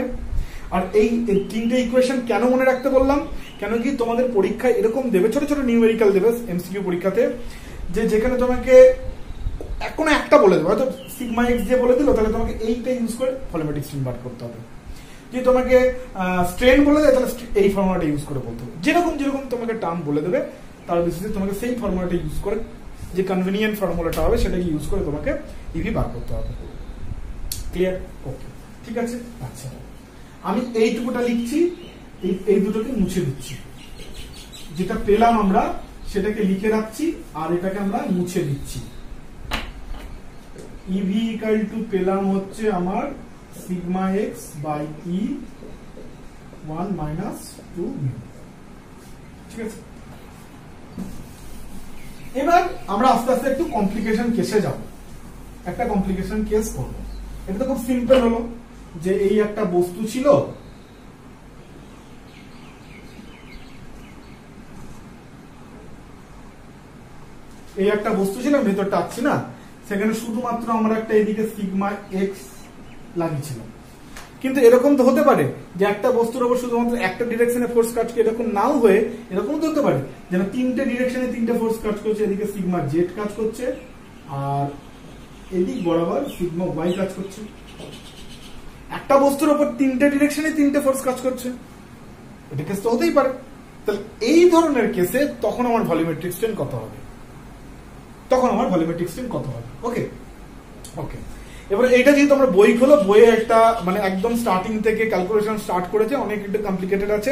আর এই তিনটে ইকুয়েশন কেন মনে রাখতে বললাম, কেন কি তোমাদের পরীক্ষায় এরকম দেবে, ছোট ছোট নিউমেরিক্যাল দেবে এমসিকিউ পরীক্ষাতে, যেখানে তোমাকে কোনো একটা বলে দেবে, হয়তো সিগমা এক্স যে বলে দিল, তাহলে তোমাকে এইটা ইউজ করে ভলিউমেট্রিক স্ট্রেন বার করতে হবে। যদি তোমাকে স্ট্রেন বলে দেয় তাহলে এই ফর্মুলাটা ইউজ করে বলতে হবে। যেরকম তোমাকে টার্ম বলে দেবে তার বেসিসে তোমাকে সেই ফর্মুলাটা ইউজ করে, যে কনভিনিয়েন্ট ফর্মুলাটা হবে সেটাকে ইউজ করে তোমাকে ইভি বার করতে হবে। ক্লিয়ার? ওকে, ঠিক আছে। আচ্ছা, আমি এইটুকুটা লিখছি, এই দুটোকে মুছে দিচ্ছি। যেটা পেলাম আমরা সেটাকে লিখে রাখছি, আর এটাকে আমরা মুছে দিচ্ছি। ইভি ইকুয়াল টু পেলাম হচ্ছে আমার sigma X by E 1 minus 2 mu. ঠিক আছে, এবার আমরা আস্তে আস্তে একটু কমপ্লিকেশন কেসে যাব, একটা কমপ্লিকেশন কেস করব। এটা তো খুব সিম্পল হলো, যে এই একটা বস্তু ছিল, এই একটা বস্তু ছিল ভেতরটা আসছে না, সেখানে শুধুমাত্র আমরা একটা এদিকে সিগমা এক্স লাগিয়েছিলাম। কিন্তু এরকম তো হতে পারে যে একটা বস্তুর উপর শুধুমাত্র একটা ডিরেকশনে ফোর্স কাজ করে, এরকম নাও হয়ে এরকম তো হতে পারে যেন তিনটে ডিরেকশনে তিনটে ফোর্স কাজ করছে। এদিকে সিগমা জেড কাজ করছে আর এদিক বরাবর সিগমা ওয়াই কাজ করছে। একটা বস্তুর উপর তিনটে ডিরেকশনে তিনটে ফোর্স কাজ করছে, এটা কেস তো হতেই পারে। তাহলে এই ধরনের কেসে তখন আমার ভলিউমেট্রিক স্ট্রেন কত হবে, ওকে ওকে। এবারে এইটা যেহেতু আমরা বই খোলো, বইয়ে একটা মানে একদম স্টার্টিং থেকে ক্যালকুলেশন স্টার্ট করেছে, অনেক একটু কমপ্লিকেটেড আছে।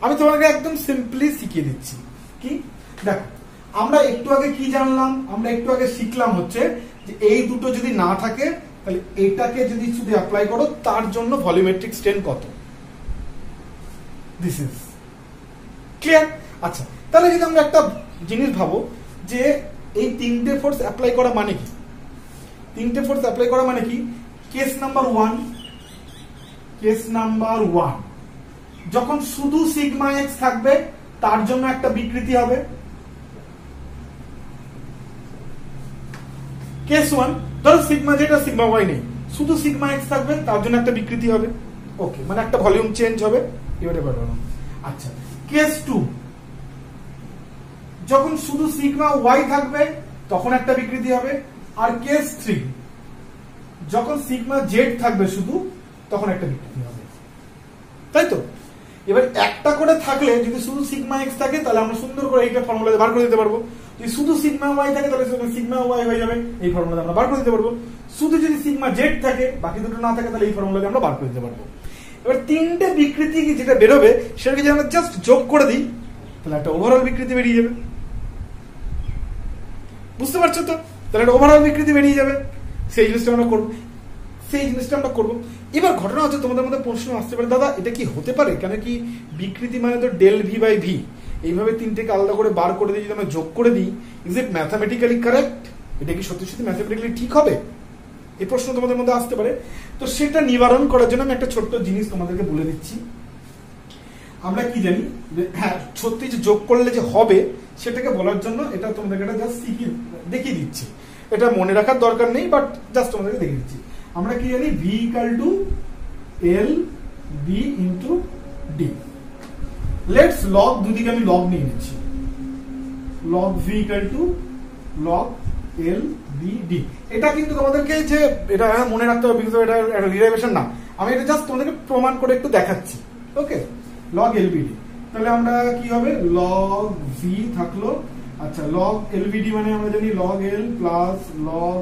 আমি তোমাকে একদম সিম্পলি শিখিয়ে দিচ্ছি। কি দেখো, আমরা একটু আগে কি জানলাম, আমরা একটু আগে শিখলাম হচ্ছে যে এই দুটো যদি না থাকে তাহলে এটাকে যদি শুধু অ্যাপ্লাই করো তার জন্য ভলিউমেট্রিক স্ট্রেন কত। This is clear. আচ্ছা, তাহলে যদি আমরা একটা জিনিস ভাবো যে এই তিনটে ফোর্স অ্যাপ্লাই করা মানে কি, তিনটে ফোর্স অ্যাপ্লাই করা মানে কি, কেস নাম্বার ওয়ান যখন শুধু সিগমা এক্স থাকবে তার জন্য একটা বিকৃতি হবে। কেস ওয়ান, ধরো সিগমা জেড আর সিগমা ওয়াই নেই, শুধু সিগমা এক্স থাকবে তার জন্য একটা বিকৃতি হবে। ওকে, মানে একটা ভলিউম চেঞ্জ হবে। এবারে আচ্ছা, কেস টু, যখন শুধু সিগমা ওয়াই থাকবে তখন একটা বিকৃতি হবে। আর কেস থ্রি, যখন সিগমা জেড থাকবে শুধু তখন একটা বিকৃতি হবে, তাই তো। এবার একটা করে থাকলে যদি শুধু সিগমা এক্স থাকে তাহলে আমরা সুন্দর করে এইটা ফর্মুলাতে বার করে দিতে পারবো। যদি শুধু সিগমা ওয়াই থাকে তাহলে সিগমা ওয়াই হয়ে যাবে, এই ফর্মুলাতে আমরা বার করে দিতে পারবো। শুধু যদি সিগমা জেড থাকে, বাকি দুটো না থাকে, তাহলে এই ফর্মুলাতে আমরা বার করে দিতে পারবো। এবার তিনটে বিকৃতি যেটা বেরোবে সেটাকে যদি আমরা জাস্ট যোগ করে দিই তাহলে একটা ওভারঅল বিকৃতি বেরিয়ে যাবে। বুঝতে পারছো তো? তাহলে একটা ওভারঅল বিকৃতি বেরিয়ে যাবে। সেই জিনিসটা আমরা করবো। এবার ঘটনা হচ্ছে তোমাদের মধ্যে প্রশ্ন আসতে পারে, দাদা এটা কি হতে পারে, কেন কি বিকৃতি মানে তো ডেল ভি বাই ভি, এইভাবে তিনটেকে আলাদা করে বার করে দিয়ে যদি আমরা যোগ করে দিই, ইজ ইট ম্যাথামেটিক্যালি কারেক্ট, এটা কি সত্যি সত্যি ম্যাথামেটিক্যালি ঠিক হবে? এই প্রশ্ন তোমাদের মধ্যে আসতে পারে। তো সেটা নিবারণ করার জন্য আমি একটা ছোট্ট জিনিস তোমাদেরকে বলে দিচ্ছি। আমরা কি জানি, হ্যাঁ সত্যি যে যোগ করলে যে হবে সেটাকে বলার জন্য এটা তোমাদেরকে একটা জাস্ট দেখিয়ে দিচ্ছি। এটা মনে রাখার দরকার নেই, বাট জাস্ট তোমাদেরকে দেখিয়ে দিচ্ছি। আমরা কি জানি, V equal to L B into D. Let's log, দুদিকে আমি লগ নিয়ে নিচ্ছি, log V equal to log L B D. এটা কিন্তু তোমাদেরকে যে এটা মনে রাখতে হবে, বিকজ এটা ডিরাইভেশন না, আমি এটা জাস্ট তোমাদেরকে প্রমাণ করে একটু দেখাচ্ছি। ওকে, লগ এল বি ডি, তাহলে আমরা কি হবে, লগ ভি থাকলো, আচ্ছা লগ এল বি ডি মানে আমরা জানি log L plus log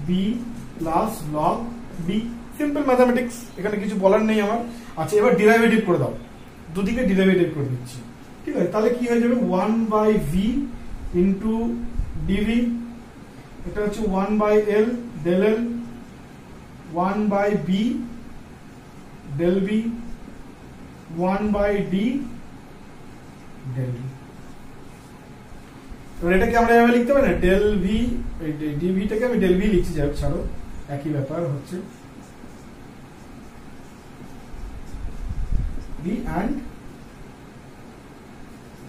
B plus log B. Simple mathematics, এখানে কিছু বলার নেই আমার। আচ্ছা, এবার ডিরাইভেটিভ করে দাও, দুদিকে ডিরাইভেটিভ করে দিচ্ছি, ঠিক আছে। তাহলে কি হয়ে যাবে, 1 বাই ভি ইন্টু ডিভি, এটা হচ্ছে 1 by L del L, 1 by B del B, 1 by D del B. এবার এটাকে আমরা এভাবে লিখতে পারি না, ডেল ভি, ডিভিটাকে আমি ডেল ভি লিখছি, যাই হোক ছাড়ো, একই ব্যাপার হচ্ছে B and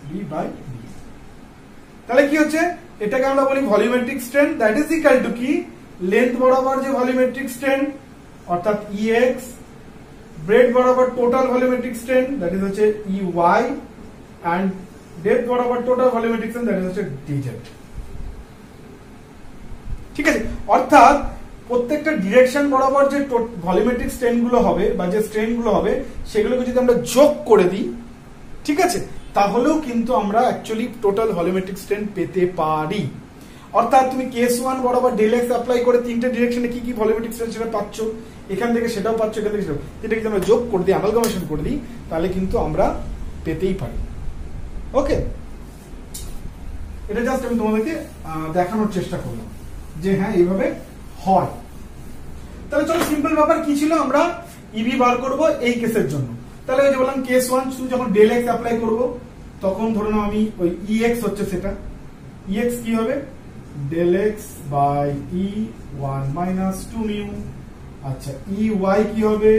B by B. তাহলে কি হচ্ছে, এটাকে আমরা বলি volumetric strain, that is equal to কি, লেন্থ বরাবর যে ভলিউমেট্রিক স্ট্রেন অর্থাৎ ইএক্স, ব্রেড বরাবর total volumetric strain that is হচ্ছে ইওয়াই, অ্যান্ড ডেপথ বরাবর total volumetric strain that is হচ্ছে ডিজেড। ঠিক আছে, অর্থাৎ প্রত্যেকটা ডিরেকশন বরাবর যে ভলিউমেট্রিক স্ট্রেন গুলো হবে বা যে স্ট্রেন গুলো হবে সেগুলোকে যদি আমরা যোগ করে দিই, ঠিক আছে, তাহলেও কিন্তু আমরা অ্যাকচুয়ালি টোটাল ভলিউমেট্রিক স্ট্রেন পেতে পারি। অর্থাৎ তুমি কেস ওয়ান বরাবর ডেল এক্স অ্যাপ্লাই করে তিনটে ডিরেকশনে কি কি ভলিউমেট্রিক স্ট্রেন সেটা পাচ্ছ, এখান থেকে সেটাও পাচ্ছ, এখান থেকে সেটাও, এটা যদি আমরা যোগ করে দিই, অ্যামালগামেশন করে দিই, তাহলে কিন্তু আমরা পেতেই পারি। ওকে, এটা জাস্ট আমি তোমাদেরকে দেখানোর চেষ্টা করলাম যে হ্যাঁ এইভাবে হয়। তাহলে চলো, সিম্পল ব্যাপার কি ছিল, আমরা ইভি বার করব এই কেসের জন্য। তাহলে ওই যে বললাম কেস ওয়ান, শুধু যখন ডেল এক্স অ্যাপ্লাই করবো তখন ধরে নাও আমি ওই ইএক্স হচ্ছে সেটা, ইএক্স কি হবে, del X by E 1 minus 2 mu. আচ্ছা, ই ওয়াই কি হবে,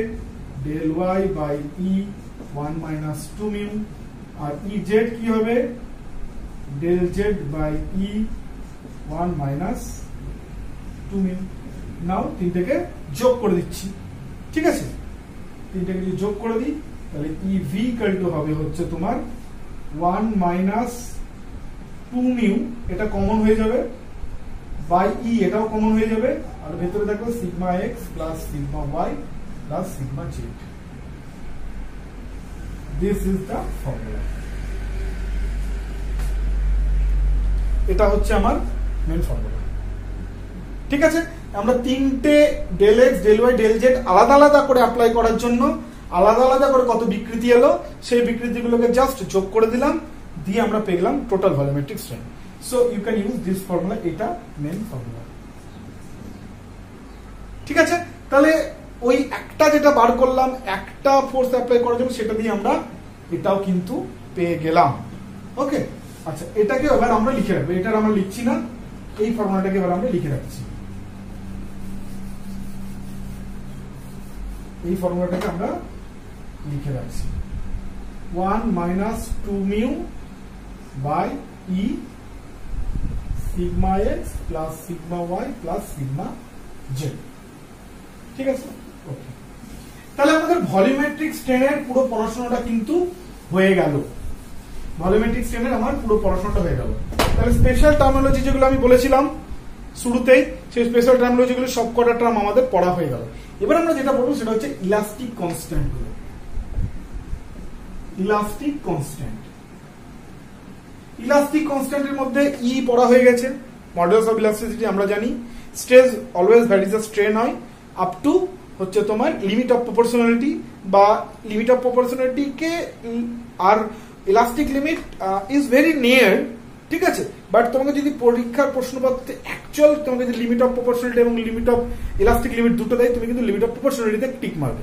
del Y by E 1 minus 2 mu. আর ই জেড কি হবে, del Z by E 1 minus 2 mu. Now তিনটাকে যোগ করে দিচ্ছি, ঠিক আছে? তিনটাকে যদি যোগ করে দিই তাহলে EV ইকুয়াল টু হবে হচ্ছে তোমার 1 মাইনাস 2 মিউ, এটা কমন হয়ে যাবে, বাই E এটাও কমন হয়ে যাবে, আর ভেতরে দেখো sigma x plus sigma y plus sigma z। This is the formula. এটা হচ্ছে আমার মেন ফর্মুলা, ঠিক আছে? আমরা তিনটে del X del Y del Z আলাদা আলাদা করে অ্যাপ্লাই করার জন্য আলাদা আলাদা করে কত বিকৃতি এলো সেই বিকৃতিগুলোকে জাস্ট যোগ করে দিলাম, দিয়ে আমরা পেয়ে গেলাম total volumetric strain. So you can use this formula, এটা মেন ফর্মুলা, ঠিক আছে? তাহলে ওই একটা যেটা বার করলাম একটা ফোর্স অ্যাপ্লাই করার জন্য, সেটা দিয়ে আমরা এটাও কিন্তু পেয়ে গেলাম। ওকে, আচ্ছা, এটাকে এবার আমরা লিখে রাখবো, এটার আমরা লিখছি না, এই ফর্মুলাটাকে এবার আমরা লিখে রাখছি। এই ফর্মুলাটাকে আমরা লিখে রাখছি 1 minus 2 mu by E sigma X plus sigma Y plus sigma Z, ঠিক আছে? ওকে, তাহলে আমাদের ভলিউমেট্রিক স্ট্রেনের পুরো পড়াশোনাটা কিন্তু হয়ে গেল। ভলিউমেট্রিক স্ট্রেনের আমার পুরো পড়াশোনাটা হয়ে গেল। তাহলে স্পেশাল টার্মিনোলজি যেগুলো আমি বলেছিলাম শুরুতেই, সেই স্পেশাল টার্মিনোলজিগুলো সবকটা টার্ম আমাদের পড়া হয়ে গেল। এবার আমরা যেটা বলবো সেটা হচ্ছে ইলাস্টিক কনস্ট্যান্ট গুলো। ইলাস্টিক কনস্ট্যান্ট, ইলাস্টিক কনস্ট্যান্টের মধ্যে ই পড়া হয়ে গেছে, মডুলাস অফ ইলাস্টিসিটি আমরা জানি, stress always varies the strain হয় আপ টু হচ্ছে তোমার লিমিট অফ প্রপোর্শনালিটি, বা লিমিট অফ প্রপোর্শনালিটি কে আর elastic limit is very near, ঠিক আছে? বাট তোমাকে যদি পরীক্ষার প্রশ্নপত্রে অ্যাকচুয়াল তোমাকে যদি লিমিট অফ প্রপোর্শনালিটি এবং লিমিট অফ ইলাস্টিক লিমিট দুটো দেয়, তুমি কিন্তু লিমিট অফ প্রপোর্শনালিটিতে টিক মারবে।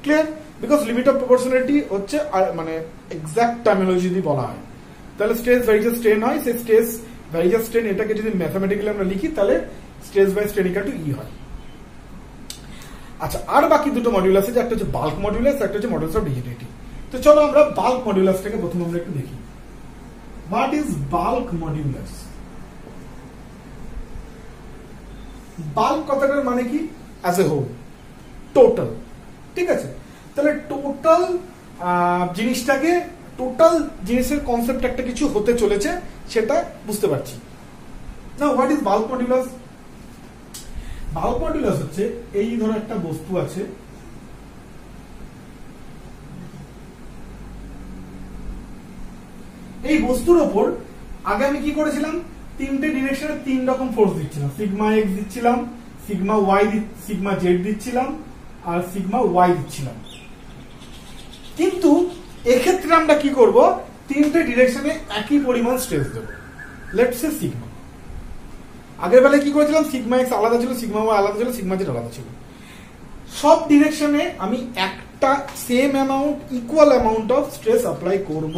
Clear? Because limit of proportionality হচ্ছে মানে এক্সাক্ট টার্মিনোলজি যদি বলা হয়, তাহলে স্ট্রেস ভ্যারিজ স্ট্রেন হয়, সেই স্ট্রেস ভ্যারিজ স্ট্রেন এটাকে যদি ম্যাথমেটিক্যালি আমরা লিখি তাহলে stress by strain equal to E হয়। আচ্ছা, আর বাকি দুটো মডিউল আছে, একটা হচ্ছে বাল্ক মডিউলাস, একটা হচ্ছে মডুলাস অফ রিজিডিটি। তো চলো আমরা বাল্ক মডিউলাসটাকে প্রথমে আমরা একটু দেখি। What is bulk modulus? Bulk কথাটার মানে কি? অ্যাজ এ হোল, টোটাল, ঠিক আছে? তাহলে টোটাল জিনিসটাকে, টোটাল জিনিসের কনসেপ্ট একটা কিছু হতে চলেছে সেটা বুঝতে পারছি না। What is bulk modulus? Bulk modulus হচ্ছে এই ধরো একটা বস্তু আছে, এই বস্তুর ওপর আগে আমি কি করেছিলাম, তিনটে ডিরেকশনে তিন রকম ফোর্স দিচ্ছিলাম, সিগমা এক্স দিচ্ছিলাম, সিগমা ওয়াই, সিগমা জেড দিচ্ছিলাম, আর সিগমা ওয়াই দিচ্ছিলাম। কিন্তু এক্ষেত্রে আমরা কি করব, তিনটে ডিরেকশনে একই পরিমাণ স্ট্রেস দেবো। লেটস সে সিগমা, আগের বেলায় কি করেছিলাম, সিগমা এক্স আলাদা ছিল, সিগমা ওয়াই আলাদা ছিল, সিগমা জেড আলাদা ছিল। সব ডিরেকশনে আমি একটা same amount, equal amount of stress apply করব,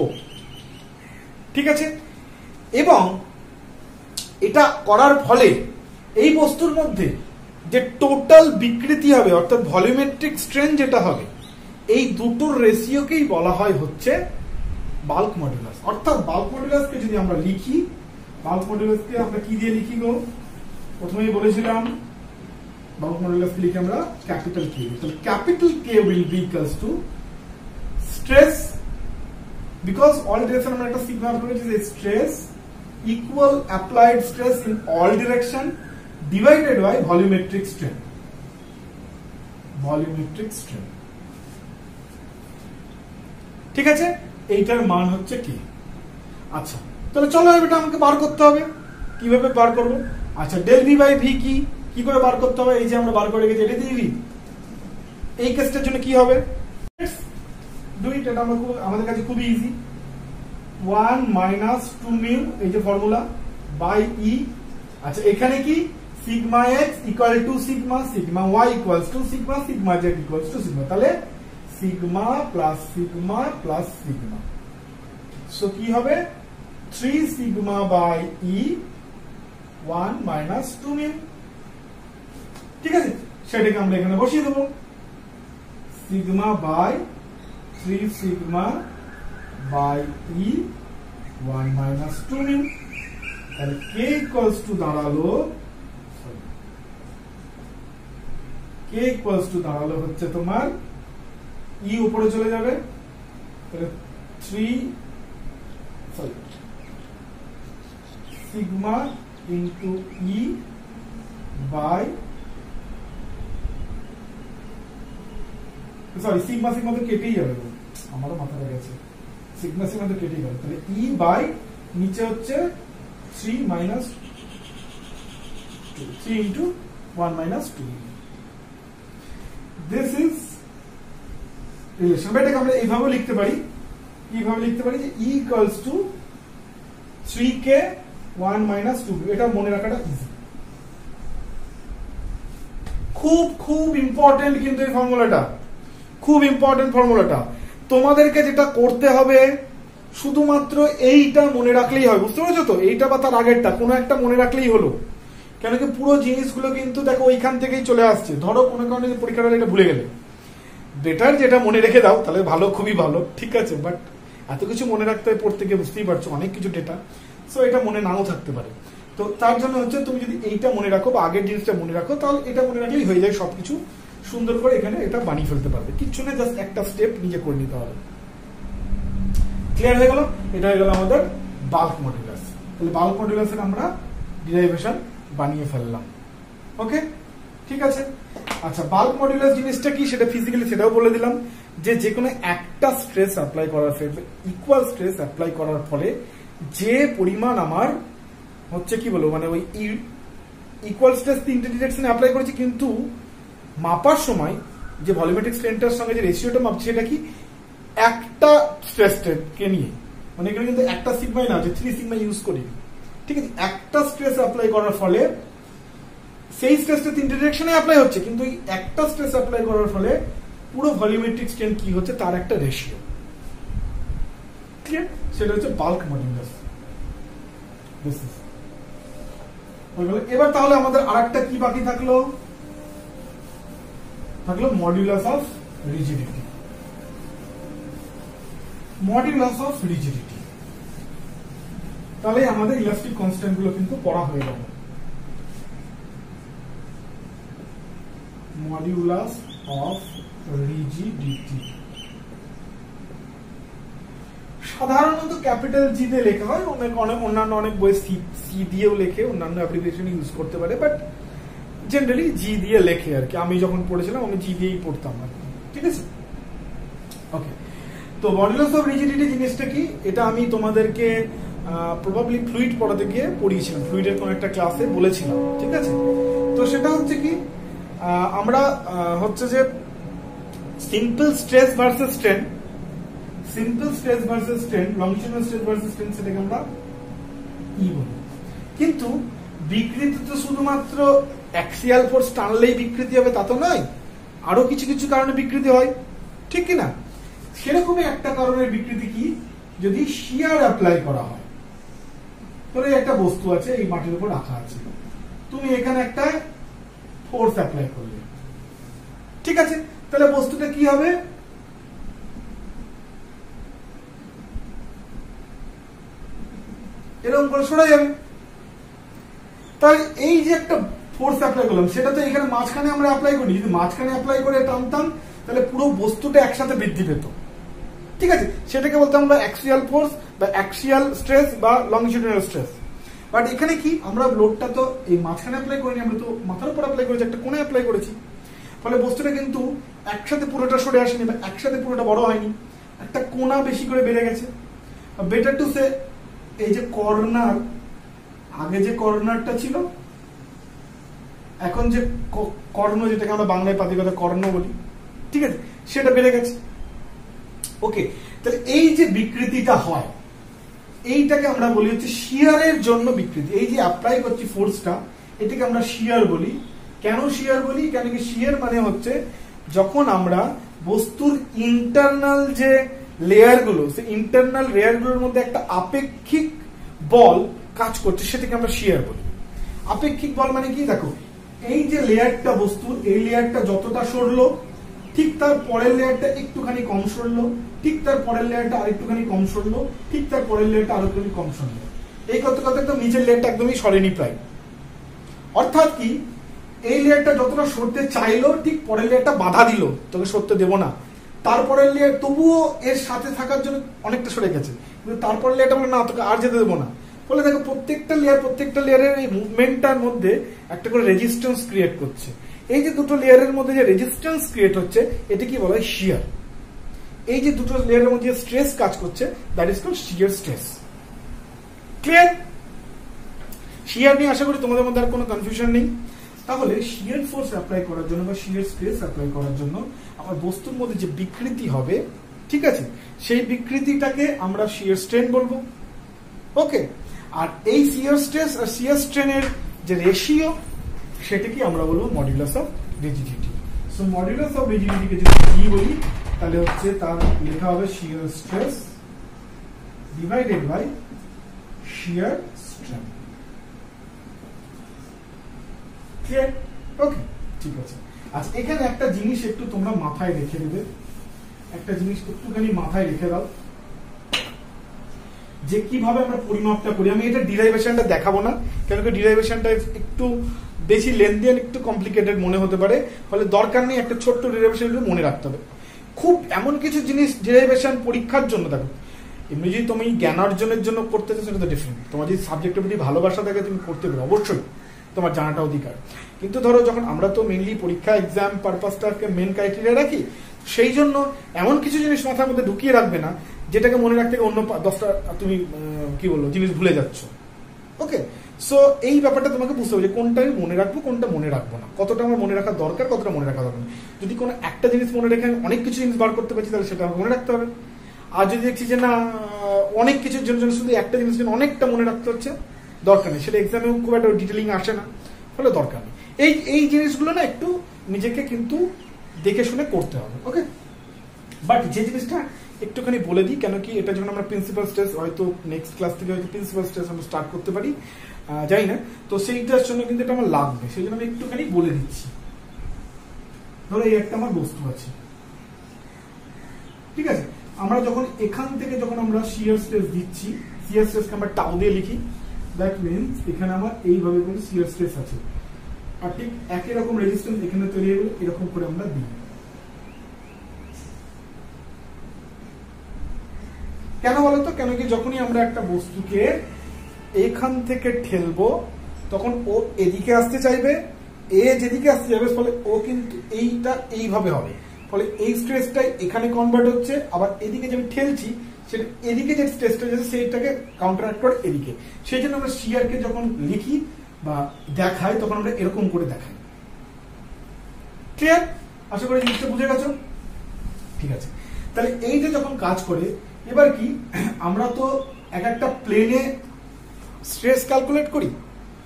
ঠিক আছে? এবং এটা করার ফলে এই বস্তুর মধ্যে যে টোটাল বিকৃতি হবে, অর্থাৎ ভলিউমেট্রিক স্ট্রেন যেটা হবে, এই দুটোর রেশিওকেই বলা হয় হচ্ছে বাল্ক মডুলাস। অর্থাৎ বাল্ক মডুলাসকে যদি আমরা লিখি, বাল্ক মডুলাসকে আমরা কি দিয়ে লিখি গো? প্রথমেই বলেছিলাম বাল্ক মডুলাসকে লিখি আমরা ক্যাপিটাল কে। তাহলে capital K will be equals to stress, because all direction আমরা একটা সিগমা অ্যাপ্লাই করেছি, stress equal applied stress in all direction divided by volumetric strain. Volumetric strain, ঠিক আছে? এইটার মান হচ্ছে কি? আচ্ছা, তাহলে চলো এটা আমাকে বার করতে হবে। কিভাবে বার করব? আচ্ছা, ডেল ভি বাই ভি কি করে বার করতে হবে? এই যে আমরা বার করে রেখেছি, এটা দিয়ে ভি। এই কেসটার জন্য কি হবে? ডু ইট, এটা আমাদের কাছে খুবই ইজি। 1 মাইনাস 2 মিউ, এই যে ফর্মুলা, বাই ই। আচ্ছা, এখানে কি sigma x equal to sigma, sigma y equals to sigma, sigma z equals to sigma. তাহলে sigma plus sigma plus sigma, so কি হবে 3 sigma by E 1 minus 2 mu, ঠিক আছে? সেটাকে আমরা এখানে বসিয়ে দেবো, sigma by 3 sigma by E 1 minus 2 mu. তাহলে কে ইকুয়ালস টু দাঁড়ালো হচ্ছে তোমার ই উপরে চলে যাবে, তাহলে 3 sigma into E by sigma তো কেটেই যাবে, আমারও মাথায় গেছে, সিগমা তো কেটেই যাবে, তাহলে ই বাই নিচে হচ্ছে 3 minus 3 into 1 minus 2। This is relation. এটাকে আমরা এইভাবে লিখতে পারি, যে ই ইকুয়ালস টু 3k 1 মাইনাস 2। এটা মনে রাখাটা ইজি, খুব ইম্পর্টেন্ট, কিন্তু এই ফর্মুলাটা খুব ইম্পর্টেন্ট ফর্মুলাটা। তোমাদেরকে যেটা করতে হবে শুধুমাত্র এইটা মনে রাখলেই হয়, বুঝতে পারছো তো? এইটা বা তার আগেরটা কোনো একটা মনে রাখলেই হলো, কেন কি পুরো জিনিসগুলো কিন্তু দেখো ওইখান থেকেই চলে আসছে। ধরো কোনো কারণে পরীক্ষার হলে এটা ভুলে গেলে, বেটার যেটা মনে রেখে দাও, তাহলে ভালো, খুবই ভালো, ঠিক আছে। বাট এত কিছু মনে রাখতে হয় পড়তে গিয়ে, বুঝতেই পারছো অনেক কিছু ডেটা, সো এটা মনে নাও থাকতে পারে। তো তার জন্য হচ্ছে তুমি যদি এইটা মনে রাখো বা আগের জিনিসটা মনে রাখো, তাহলে এটা মনে রাখলেই হয়ে যায়, সবকিছু সুন্দর করে এখানে এটা বানিয়ে ফেলতে পারবে। কিচ্ছু না, জাস্ট একটা স্টেপ নিজে করে নিতে হবে। ক্লিয়ার হয়ে গেল? এটা হয়ে গেল আমাদের বাল্ক মডুলাস। তাহলে বাল্ক মডুলাসের আমরা ডিরাইভেশন বানিয়ে ফেললাম। ওকে, ঠিক আছে। আচ্ছা, বাল্ক মডুলাস জিনিসটা কি সেটা ফিজিক্যালি সেটাও বলে দিলাম, যে কোনো একটা স্ট্রেস অ্যাপ্লাই করার ফলে, ইকুয়াল স্ট্রেস অ্যাপ্লাই করার ফলে যে পরিমাণ আমার হচ্ছে কি বলবো, মানে ওই ইকুয়াল স্ট্রেস তিনটে ডিরেকশনে অ্যাপ্লাই করেছি, কিন্তু মাপার সময় যে ভলিউমেট্রিক স্ট্রেনটার সঙ্গে যে রেশিওটা মাপছি সেটা কি একটা স্ট্রেসকে নিয়ে, মানে এখানে কিন্তু একটা সিগমাই না, যে 3 সিগমা ইউজ করি, ঠিক আছে। একটা স্ট্রেস অ্যাপ্লাই করার ফলে সেই স্ট্রেসটা তিনটে ডিরেকশনে অ্যাপ্লাই হচ্ছে, কিন্তু এই একটা স্ট্রেস অ্যাপ্লাই করার ফলে পুরো ভলিউমেট্রিক স্ট্রেন কি হচ্ছে তার একটা রেশিও, ক্লিয়ার? সেটা হচ্ছে বাল্ক মডুলাস। এবার তাহলে আমাদের আরেকটা কি বাকি থাকলো মডুলাস অফ রিজিডিটি। তাহলে আমাদের ইলাস্টিক কনস্ট্যান্ট গুলো কিন্তু পড়া হয়ে গেল। মডুলাস অফ রিজিডিটি সাধারণত ক্যাপিটাল জি দিয়ে লেখা হয়, অন্যান্য অনেক বই সি দিয়েও লেখে, অন্যান্য অ্যাপ্লিকেশন ইউজ করতে পারে, বাট জেনারেলি জি দিয়ে লেখে আর কি। আমি যখন পড়েছিলাম আমি জি দিয়েই পড়তাম আর কি, ঠিক আছে। ওকে, তো মডুলাস অফ রিজিডিটি জিনিসটা কি, এটা আমি তোমাদেরকে প্রবাবলি ফ্লুইড পড়াতে গিয়ে পড়িয়েছিলাম, ফ্লুইডের কোন একটা ক্লাসে বলেছিলাম, ঠিক আছে। তো সেটা হচ্ছে কি, আমরা হচ্ছে যে simple stress versus strain, longitudinal stress versus strain, সেটাকে আমরা ই বলি। কিন্তু বিকৃতি তো শুধুমাত্র অ্যাক্সিয়াল ফোর্স টানলেই বিকৃতি হবে তা তো নয়, আরো কিছু কিছু কারণে বিকৃতি হয়, ঠিক কি না? সেরকমই একটা কারণের বিকৃতি কি, যদি শিয়ার অ্যাপ্লাই করা হয়। তোর একটা বস্তু আছে, এই মাটির উপর রাখা আছে, তুমি এখানে একটা ফোর্স অ্যাপ্লাই করলে, ঠিক আছে, তাহলে বস্তুটা কি হবে, এরকম করে সরে যাবে। তাহলে এই যে একটা ফোর্স অ্যাপ্লাই করলাম, সেটা তো এখানে মাঝখানে আমরা অ্যাপ্লাই করি, যদি মাঝখানে অ্যাপ্লাই করে টানতাম তাহলে পুরো বস্তুটা একসাথে বৃদ্ধি পেত, ঠিক আছে। সেটাকে বলতাম আমরা অ্যাক্সিয়াল ফোর্স বা অ্যাক্সিয়াল স্ট্রেস বা লংজিটিউডাল স্ট্রেস। বাট এখানে কি, আমরা লোডটা তো এই মাঝখানে অ্যাপ্লাই করিনি, আমরা তো মাথার উপর অ্যাপ্লাই করেছি, একটা কোণে অ্যাপ্লাই করেছি, ফলে বস্তুটা কিন্তু একসাথে পুরোটা সরে আসেনি বা একসাথে পুরোটা বড় হয়নি, একটা কোণা বেশি করে বেড়ে গেছে। বেটার টু সে, এই যে কর্নার, আগে যে কর্নারটা ছিল, এখন যে কর্ণ, যেটাকে আমরা বাংলায় পাতিগত কর্ণ বলি, ঠিক আছে, সেটা বেড়ে গেছে। ওকে, তাহলে এই যে বিকৃতিটা হয়, এইটাকে আমরা বলি হচ্ছে শিয়ারের জন্য বিকৃতি। এই যে অ্যাপ্লাই করছি ফোর্সটা, এটাকে আমরা শিয়ার বলি। কেন শিয়ার বলি? কেন কি শিয়ার মানে হচ্ছে যখন আমরা বস্তুর ইন্টারনাল যে লেয়ার গুলো, সেই ইন্টারনাল লেয়ার গুলোর মধ্যে একটা আপেক্ষিক বল কাজ করছে, সেটাকে আমরা শিয়ার বলি। আপেক্ষিক বল মানে কি, দেখো এই যে লেয়ারটা বস্তুর, এই লেয়ারটা যতটা সরলো, ঠিক তার পরের লেয়ারটা একটুখানি কম সরলো, ঠিক তার পরের লেয়ারটা আরেকটুখানি কম সরলো, ঠিক তার পরের লেয়ারটা আরেকটুখানি কম সরলো। এই করতে করতে একদম নিচের লেয়ারটা একদমই সরেনি প্রায়। অর্থাৎ কি, এই লেয়ারটা যতটা সরতে চাইলো ঠিক পরের লেয়ারটা বাধা দিল, তোকে সরতে দেবো না। তারপরের লেয়ার তবুও এর সাথে থাকার জন্য অনেকটা সরে গেছে, কিন্তু তারপরের লেয়ারটা বলে না তোকে আর যেতে দেবো না। বলে দেখো প্রত্যেকটা লেয়ারের এই মুভমেন্টটার মধ্যে একটা করে রেজিস্ট্যান্স ক্রিয়েট করছে। এই যে দুটো লেয়ারের মধ্যে যে রেজিস্ট্যান্স ক্রিয়েট হচ্ছে এটা কি বলা হয়? শিয়ার। এই যে দুটো লেয়ারের মধ্যে স্ট্রেস কাজ করছে that is called shear stress. Clear? Shear নিয়ে আশা করি তোমাদের মধ্যে আর কোনো কনফিউশন নেই। তাহলে শিয়ার ফোর্স অ্যাপ্লাই করার জন্য বা শিয়ার স্ট্রেস অ্যাপ্লাই করার জন্য আমার বস্তুর মধ্যে যে বিকৃতি হবে, ঠিক আছে, সেই বিকৃতিটাকে আমরা শিয়ার স্ট্রেন বলবো। ওকে, আর এই শিয়ার স্ট্রেস আর শিয়ার স্ট্রেনের যে রেশিও সেটাকে আমরা বলবো modulus of rigidity. So modulus of রিজিডিটিকে যদি কি বলি তাহলে হচ্ছে তার লেখা হবে shear stress divided by shear strain. Clear? Okay, ঠিক আছে। আচ্ছা, এখানে একটা জিনিস একটু তোমরা মাথায় রেখে দেবে, একটা জিনিস একটুখানি মাথায় রেখে দাও, যে কিভাবে আমরা পরিমাপটা করি। আমি এটা ডিরাইভেশনটা দেখাবো না, কেন কি ডিরাইভেশনটা একটু বেশি লেন্দি আর একটু কমপ্লিকেটেড মনে হতে পারে, ফলে দরকার নেই, একটা ছোট্ট ডিরাইভেশন মনে রাখতে হবে। খুব এমন কিছু জিনিস ডিরাইভেশন পরীক্ষার জন্য দেখো, এমনি যদি তুমি জ্ঞান অর্জনের জন্য করতে চাও সেটা তো ডিফারেন্ট। তোমার যদি সাবজেক্টের প্রতি ভালোবাসা থাকে তুমি করতে পারো, অবশ্যই তোমার জানাটা অধিকার। কিন্তু ধরো যখন আমরা তো মেনলি পরীক্ষা এক্সাম পারপাসটাকে মেন ক্রাইটেরিয়া রাখি, সেই জন্য এমন কিছু জিনিস মাথার মধ্যে ঢুকিয়ে রাখবে না যেটাকে মনে রাখতে অন্য 10টা তুমি কি বলবো জিনিস ভুলে যাচ্ছ। ওকে, সো এই ব্যাপারটা তোমাকে বুঝতে হবে যে কোনটা আমি মনে রাখবো, কোনটা মনে রাখবো না, কতটা আমার মনে রাখা দরকার, কতটা মনে রাখা দরকার। যদি কোনো একটা জিনিস মনে রেখে আমি অনেক কিছু জিনিস বার করতে পারছি তাহলে সেটা আমাকে মনে রাখতে হবে। আর যদি দেখছি যে না অনেক কিছুর জন্য শুধু একটা জিনিসের জন্য অনেকটা মনে রাখতে হচ্ছে, দরকার নেই, সেটা এক্সামে খুব একটা ডিটেলিং আসে না, ফলে দরকার নেই। এই জিনিসগুলো না একটু নিজেকে কিন্তু দেখে শুনে করতে হবে। ওকে, বাট যে জিনিসটা একটুখানি বলে দিই, কেন কি এটা যখন আমরা প্রিন্সিপাল স্টেজ হয়তো নেক্সট ক্লাস থেকে হয়তো প্রিন্সিপাল স্টেজ আমরা স্টার্ট করতে পারি, যাই না, তো সেইটার জন্য কিন্তু এটা আমার লাগবে, সেই জন্য আমি একটুখানি বলে দিচ্ছি। ধরো এই একটা আমার বস্তু আছে, ঠিক আছে, আমরা যখন এখান থেকে যখন আমরা শিয়ার স্ট্রেস দিচ্ছি, শিয়ার স্ট্রেসকে আমরা টাউ দিয়ে লিখি, দ্যাট মিনস এখানে আমার এইভাবে করে শিয়ার স্ট্রেস আছে, আর ঠিক একই রকম রেজিস্ট্যান্স এখানে তৈরি হবে, এরকম করে আমরা দিই। কেন বলতো? কেন কি যখনই আমরা একটা বস্তুকে এখান থেকে ঠেলবো তখন ও এদিকে আসতে চাইবে, এ যেদিকে আসতে যাবে, ফলে ও কিন্তু এইটা এইভাবে হবে, ফলে এই স্ট্রেসটাই এখানে কনভার্ট হচ্ছে, আবার এদিকে যে আমি ঠেলছি সেটা এদিকে যে স্ট্রেসটা যাচ্ছে সেইটাকে কাউন্টারাক্ট করে এদিকে। সেই জন্য আমরা শিয়ারকে যখন লিখি বা দেখাই তখন আমরা এরকম করে দেখাই। ক্লিয়ার? আশা করি জিনিসটা বুঝে গেছো? ঠিক আছে, তাহলে এই যে যখন কাজ করে, এবার কি আমরা তো এক একটা প্লেনে স্ট্রেস ক্যালকুলেট করি,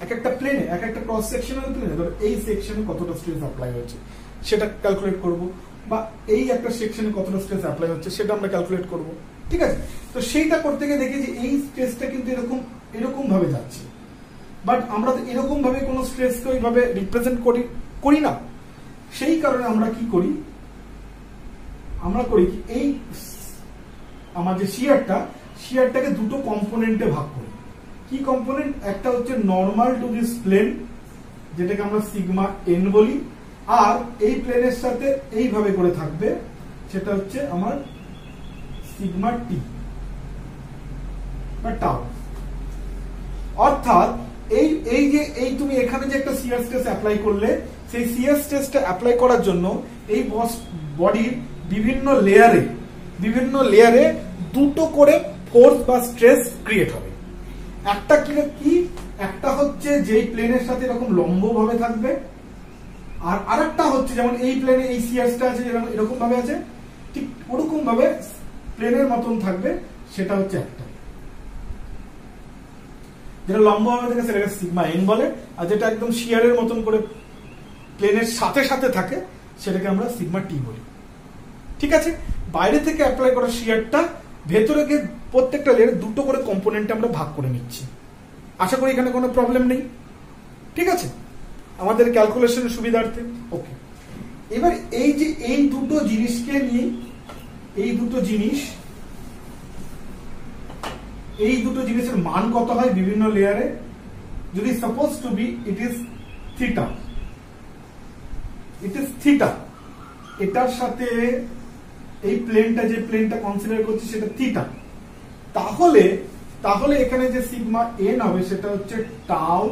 এক একটা প্লেনে, এক একটা ক্রস সেকশনাল প্লেনে ধরো এই সেকশনে কতটা স্ট্রেস অ্যাপ্লাই হচ্ছে সেটা ক্যালকুলেট করব, বা এই একটা সেকশনে কতটা স্ট্রেস অ্যাপ্লাই হচ্ছে সেটা আমরা ক্যালকুলেট করব। ঠিক আছে, তো সেইটা করতে গিয়ে দেখি যে এই স্ট্রেসটা কিন্তু এরকম ভাবে যাচ্ছে, বাট আমরা তো এরকম ভাবে কোনো স্ট্রেসকে ওইভাবে রিপ্রেজেন্ট করি না। সেই কারণে আমরা কি করি, আমরা করি কি এই আমার যে শিয়ারটাকে দুটো কম্পোনেন্টে ভাগ করি। কি কম্পোনেন্ট? একটা হচ্ছে নর্মাল টু দিস প্লেন, যেটাকে আমরা সিগমা এন বলি, আর এই প্লেনের সাথে এইভাবে করে থাকবে, সেটা হচ্ছে আমার সিগমা টি বা টাউ। অর্থাৎ এই তুমি এখানে যে একটা শিয়ার স্ট্রেস অ্যাপ্লাই করলে, সেই শিয়ার স্ট্রেসটা অ্যাপ্লাই করার জন্য এই বডির বিভিন্ন লেয়ারে দুটো করে ফোর্স বা স্ট্রেস ক্রিয়েট হবে। একটা কি একটা হচ্ছে যেই প্লেনের সাথে এরকম লম্ব ভাবে থাকবে, আর আরেকটা হচ্ছে যেমন এই প্লেনে এই শিয়ারটা আছে এরকম ভাবে আছে, ঠিক ওরকম ভাবে প্লেনের মতন থাকবে, সেটা হচ্ছে একটা, যেটা লম্ব ভাবে থাকে সেটাকে সিগমা এন বলে, আর যেটা একদম শিয়ারের মতন করে প্লেনের সাথে সাথে থাকে সেটাকে আমরা সিগমা টি বলি। ঠিক আছে, বাইরে থেকে অ্যাপ্লাই করা শিয়ারটা ভেতরে গিয়ে প্রত্যেকটা লেয়ারে দুটো করে কম্পোনেন্টে আমরা ভাগ করে নিচ্ছি। আশা করি এখানে কোনো প্রবলেম নেই। ঠিক আছে, আমাদের ক্যালকুলেশনের সুবিধার্থে। ওকে, এবার এই দুটো জিনিসকে নিয়ে, এই দুটো জিনিস এই দুটো জিনিসের মান কত হয় বিভিন্ন লেয়ারে, যদি suppose to be it is theta, এটার সাথে এই প্লেনটা, যে প্লেনটা কনসিডার করছি সেটা থিটা, তাহলে এখানে যে সিগমা এন হবে সেটা হচ্ছে টাউ,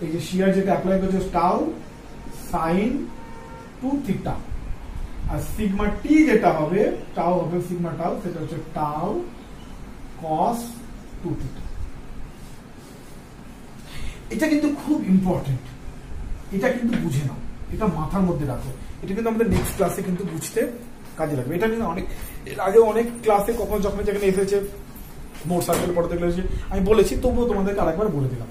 এই যে শিয়ার যেটা অ্যাপ্লাই করছে টাউ সাইন 2 থিটা, আর সিগমা টি যেটা হবে টাউ হবে সিগমা টাউ, সেটা হচ্ছে টাউ কস 2 থিটা। এটা কিন্তু খুব ইম্পর্টেন্ট, এটা কিন্তু বুঝে নাও, এটা মাথার মধ্যে রাখো, এটা কিন্তু আমাদের নেক্সট ক্লাসে কিন্তু বুঝতে কাজে লাগবে। এটা কিন্তু অনেক এর আগে অনেক ক্লাসে কখনো যখন যেখানে এসেছে মোট সার্কেল পড়তে গেলে আমি বলেছি, তবুও তোমাদেরকে আরেকবার বলে দিলাম,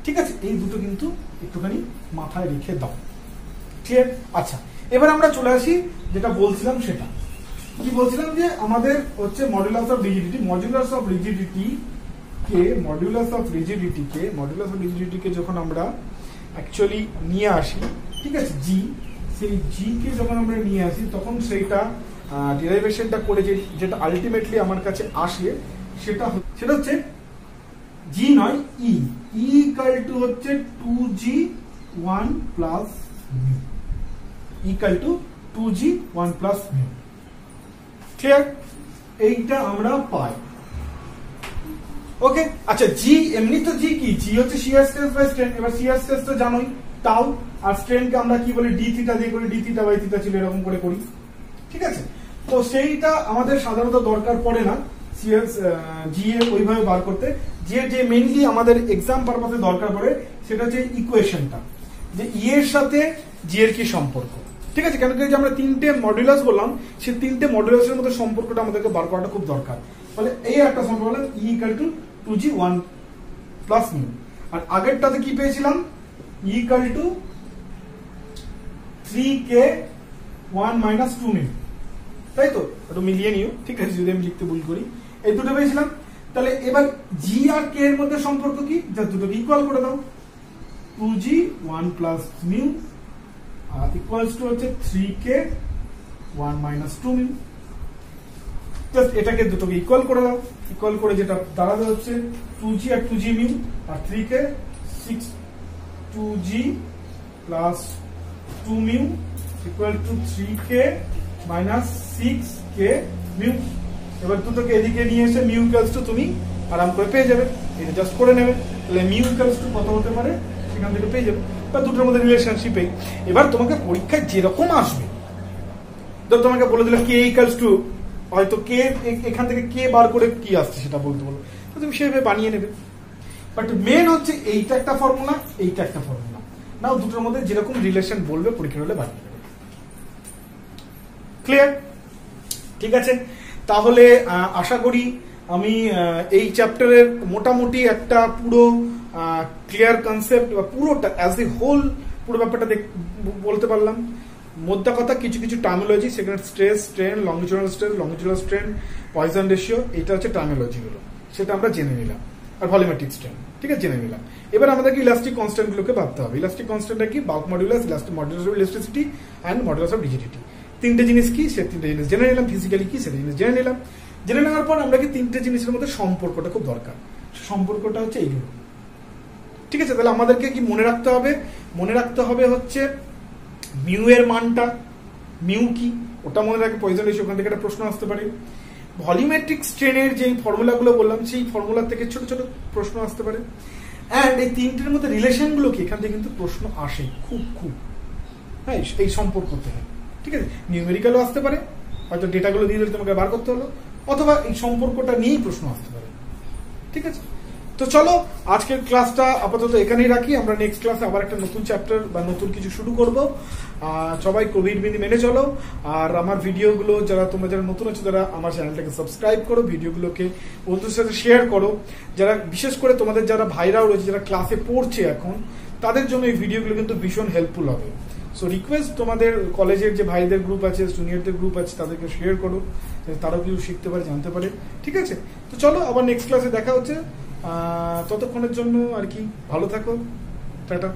ঠিক আছে? এই দুটো কিন্তু একটুখানি মাথায় রেখে দাও, ঠিক আছে? আচ্ছা, এবার আমরা চলে আসি যেটা বলছিলাম, সেটা কি বলছিলাম যে আমাদের হচ্ছে মডুলাস অফ রিজিডিটি কে যখন আমরা অ্যাকচুয়ালি নিয়ে আসি, ঠিক আছে, জি, সেই জি কে যখন আমরা নিয়ে আসি তখন সেইটা ডিরাইভেশনটা করে যেটা আলটিমেটলি আমার কাছে আসে সেটা হচ্ছে জি নয় ই ইকাল টু হচ্ছে 2g1 plus mu, equal to 2g1 plus mu, clear? এইটা আমরা পাই, ওকে? আচ্ছা, জি এমনি তো জি কি, জি হচ্ছে শিয়ার স্ট্রেস বাই স্ট্রেন। এবার শিয়ার স্ট্রেস তো জানোই টাউ, আর স্ট্রেনকে আমরা কি বলি ডি থিটা দিয়ে করি, ডি থিটা বাই থিটা ছিল এরকম করে করি, ঠিক আছে? তো সেইটা আমাদের সাধারণত দরকার পড়ে না শিয়ার জি এর ওইভাবে বার করতে, যে মেইনলি আমাদের এক্সাম পারপাসে দরকার পড়ে সেটা হচ্ছে ইকুয়েশনটা, যে ই এর সাথে জি এর কি সম্পর্ক, ঠিক আছে? কেন কি আমরা তিনটে মডুলাস বললাম, সেই তিনটে মডুলাসের মধ্যে সম্পর্কটা আমাদেরকে বার করাটা খুব দরকার। ফলে এই একটা সম্পর্ক হলো E equal to 2g1 plus mu, আর আগেরটাতে কি পেয়েছিলাম E equal to 3k1 minus 2 mu, তাই তো? একটু মিলিয়ে নিও, ঠিক আছে, যদি আমি লিখতে ভুল করি। এই দুটো পেয়েছিলাম। তাহলে এবার জি আর কে এর মধ্যে সম্পর্ক কি, যা দুটোকে ইকুয়াল করে দাও, 2g1 plus mu equals to হচ্ছে 3k1 মাইনাস 2 মিউ। জাস্ট এটাকে দুটোকে ইকুয়াল করে দাও, ইকুয়াল করে যেটা দাঁড়াবে হচ্ছে 2g আর 2g মিউ, আর 3k 2g plus 2 mu equal to 3k minus 6k mu. এবার দুটোকে এদিকে নিয়ে এসে মিউ ইকুয়ালস টু তুমি আরাম করে পেয়ে যাবে, এটা জাস্ট করে নেবে। তাহলে মিউ ইকুয়ালস টু কত হতে পারে সেখান থেকে পেয়ে যাবে, বা দুটোর মধ্যে রিলেশনশিপ। এবার তোমাকে পরীক্ষায় যেরকম আসবে, ধর তোমাকে বলে দিলাম কে ইকুয়ালস টু, হয়তো কে এখান থেকে কে বার করে কি আসছে সেটা বলতে বলো, তো তুমি সেভাবে বানিয়ে নেবে। বাট মেন হচ্ছে এইটা একটা ফর্মুলা, এইটা একটা ফর্মুলা, নাও দুটোর মধ্যে যেরকম রিলেশন বলবে পরীক্ষা হলে বানিয়ে নেবে। ক্লিয়ার? ঠিক আছে, তাহলে আশা করি আমি এই চ্যাপ্টারের মোটামুটি একটা পুরো ক্লিয়ার কনসেপ্ট বা পুরোটা অ্যাজ এ হোল পুরো ব্যাপারটা বলতে পারলাম। মোদ্দা কথা কিছু কিছু টার্মিনোলজি, সেখানে stress, strain, longitudinal strain, Poisson ratio, এটা হচ্ছে টার্মিনোলজি গুলো, সেটা আমরা জেনে নিলাম। আর ভলিউমেট্রিক স্ট্রেন, ঠিক আছে, জেনে নিলাম। এবার আমাদেরকে ইলাস্টিক কনস্ট্যান্ট গুলোকে ভাবতে হবে। ইলাস্টিক কনস্ট্যান্টটা কি? Bulk modulus, modulus of elasticity and modulus of rigidity. তিনটে জিনিস কি, সে তিনটে জিনিস জেনে নিলাম। ফিজিক্যালি কি সেটা জিনিস জেনে নিলাম। জেনে নেওয়ার পর আমরা কি তিনটে জিনিসের মধ্যে সম্পর্কটা খুব দরকার, সম্পর্কটা হচ্ছে এইগুলো, ঠিক আছে? তাহলে আমাদেরকে কি মনে রাখতে হবে? মনে রাখতে হবে হচ্ছে মিউ এর মানটা, মিউ কি ওটা মনে রাখে, পয়জন রেশিও, ওখান থেকে একটা প্রশ্ন আসতে পারে। ভলিউমেট্রিক স্ট্রেনের যে ফর্মুলাগুলো বললাম সেই ফর্মুলা থেকে ছোট ছোট প্রশ্ন আসতে পারে। অ্যান্ড এই তিনটের মধ্যে রিলেশনগুলো কি, এখান থেকে কিন্তু প্রশ্ন আসে খুব খুব, হ্যাঁ, এই সম্পর্ক থেকে, ঠিক আছে? নিউমেরিক্যালও আসতে পারে, হয়তো ডেটাগুলো দিয়ে দিলে তোমাকে বার করতে হলো, অথবা এই সম্পর্কটা নিয়েই প্রশ্ন আসতে পারে, ঠিক আছে? তো চলো আজকের ক্লাসটা আপাতত এখানেই রাখি। আমরা নেক্সট ক্লাসে আবার একটা নতুন চ্যাপ্টার বা নতুন কিছু শুরু করব। সবাই কোভিড বিধি মেনে চলো। আর আমার ভিডিওগুলো তোমরা যারা নতুন আছো তারা আমার চ্যানেলটাকে সাবস্ক্রাইব করো, ভিডিওগুলোকে বন্ধুদের সাথে শেয়ার করো। যারা বিশেষ করে তোমাদের যারা ভাইরাও রয়েছে, যারা ক্লাসে পড়ছে এখন, তাদের জন্য এই ভিডিওগুলো কিন্তু ভীষণ হেল্পফুল হবে। সো রিকোয়েস্ট, তোমাদের কলেজের যে ভাইদের গ্রুপ আছে, জুনিয়রদের গ্রুপ আছে, তাদেরকে শেয়ার করো, তারাও কিছু শিখতে পারে, জানতে পারে, ঠিক আছে? তো চলো আবার নেক্সট ক্লাসে দেখা হচ্ছে। ততক্ষণের জন্য আর কি, ভালো থাকো, টাটা।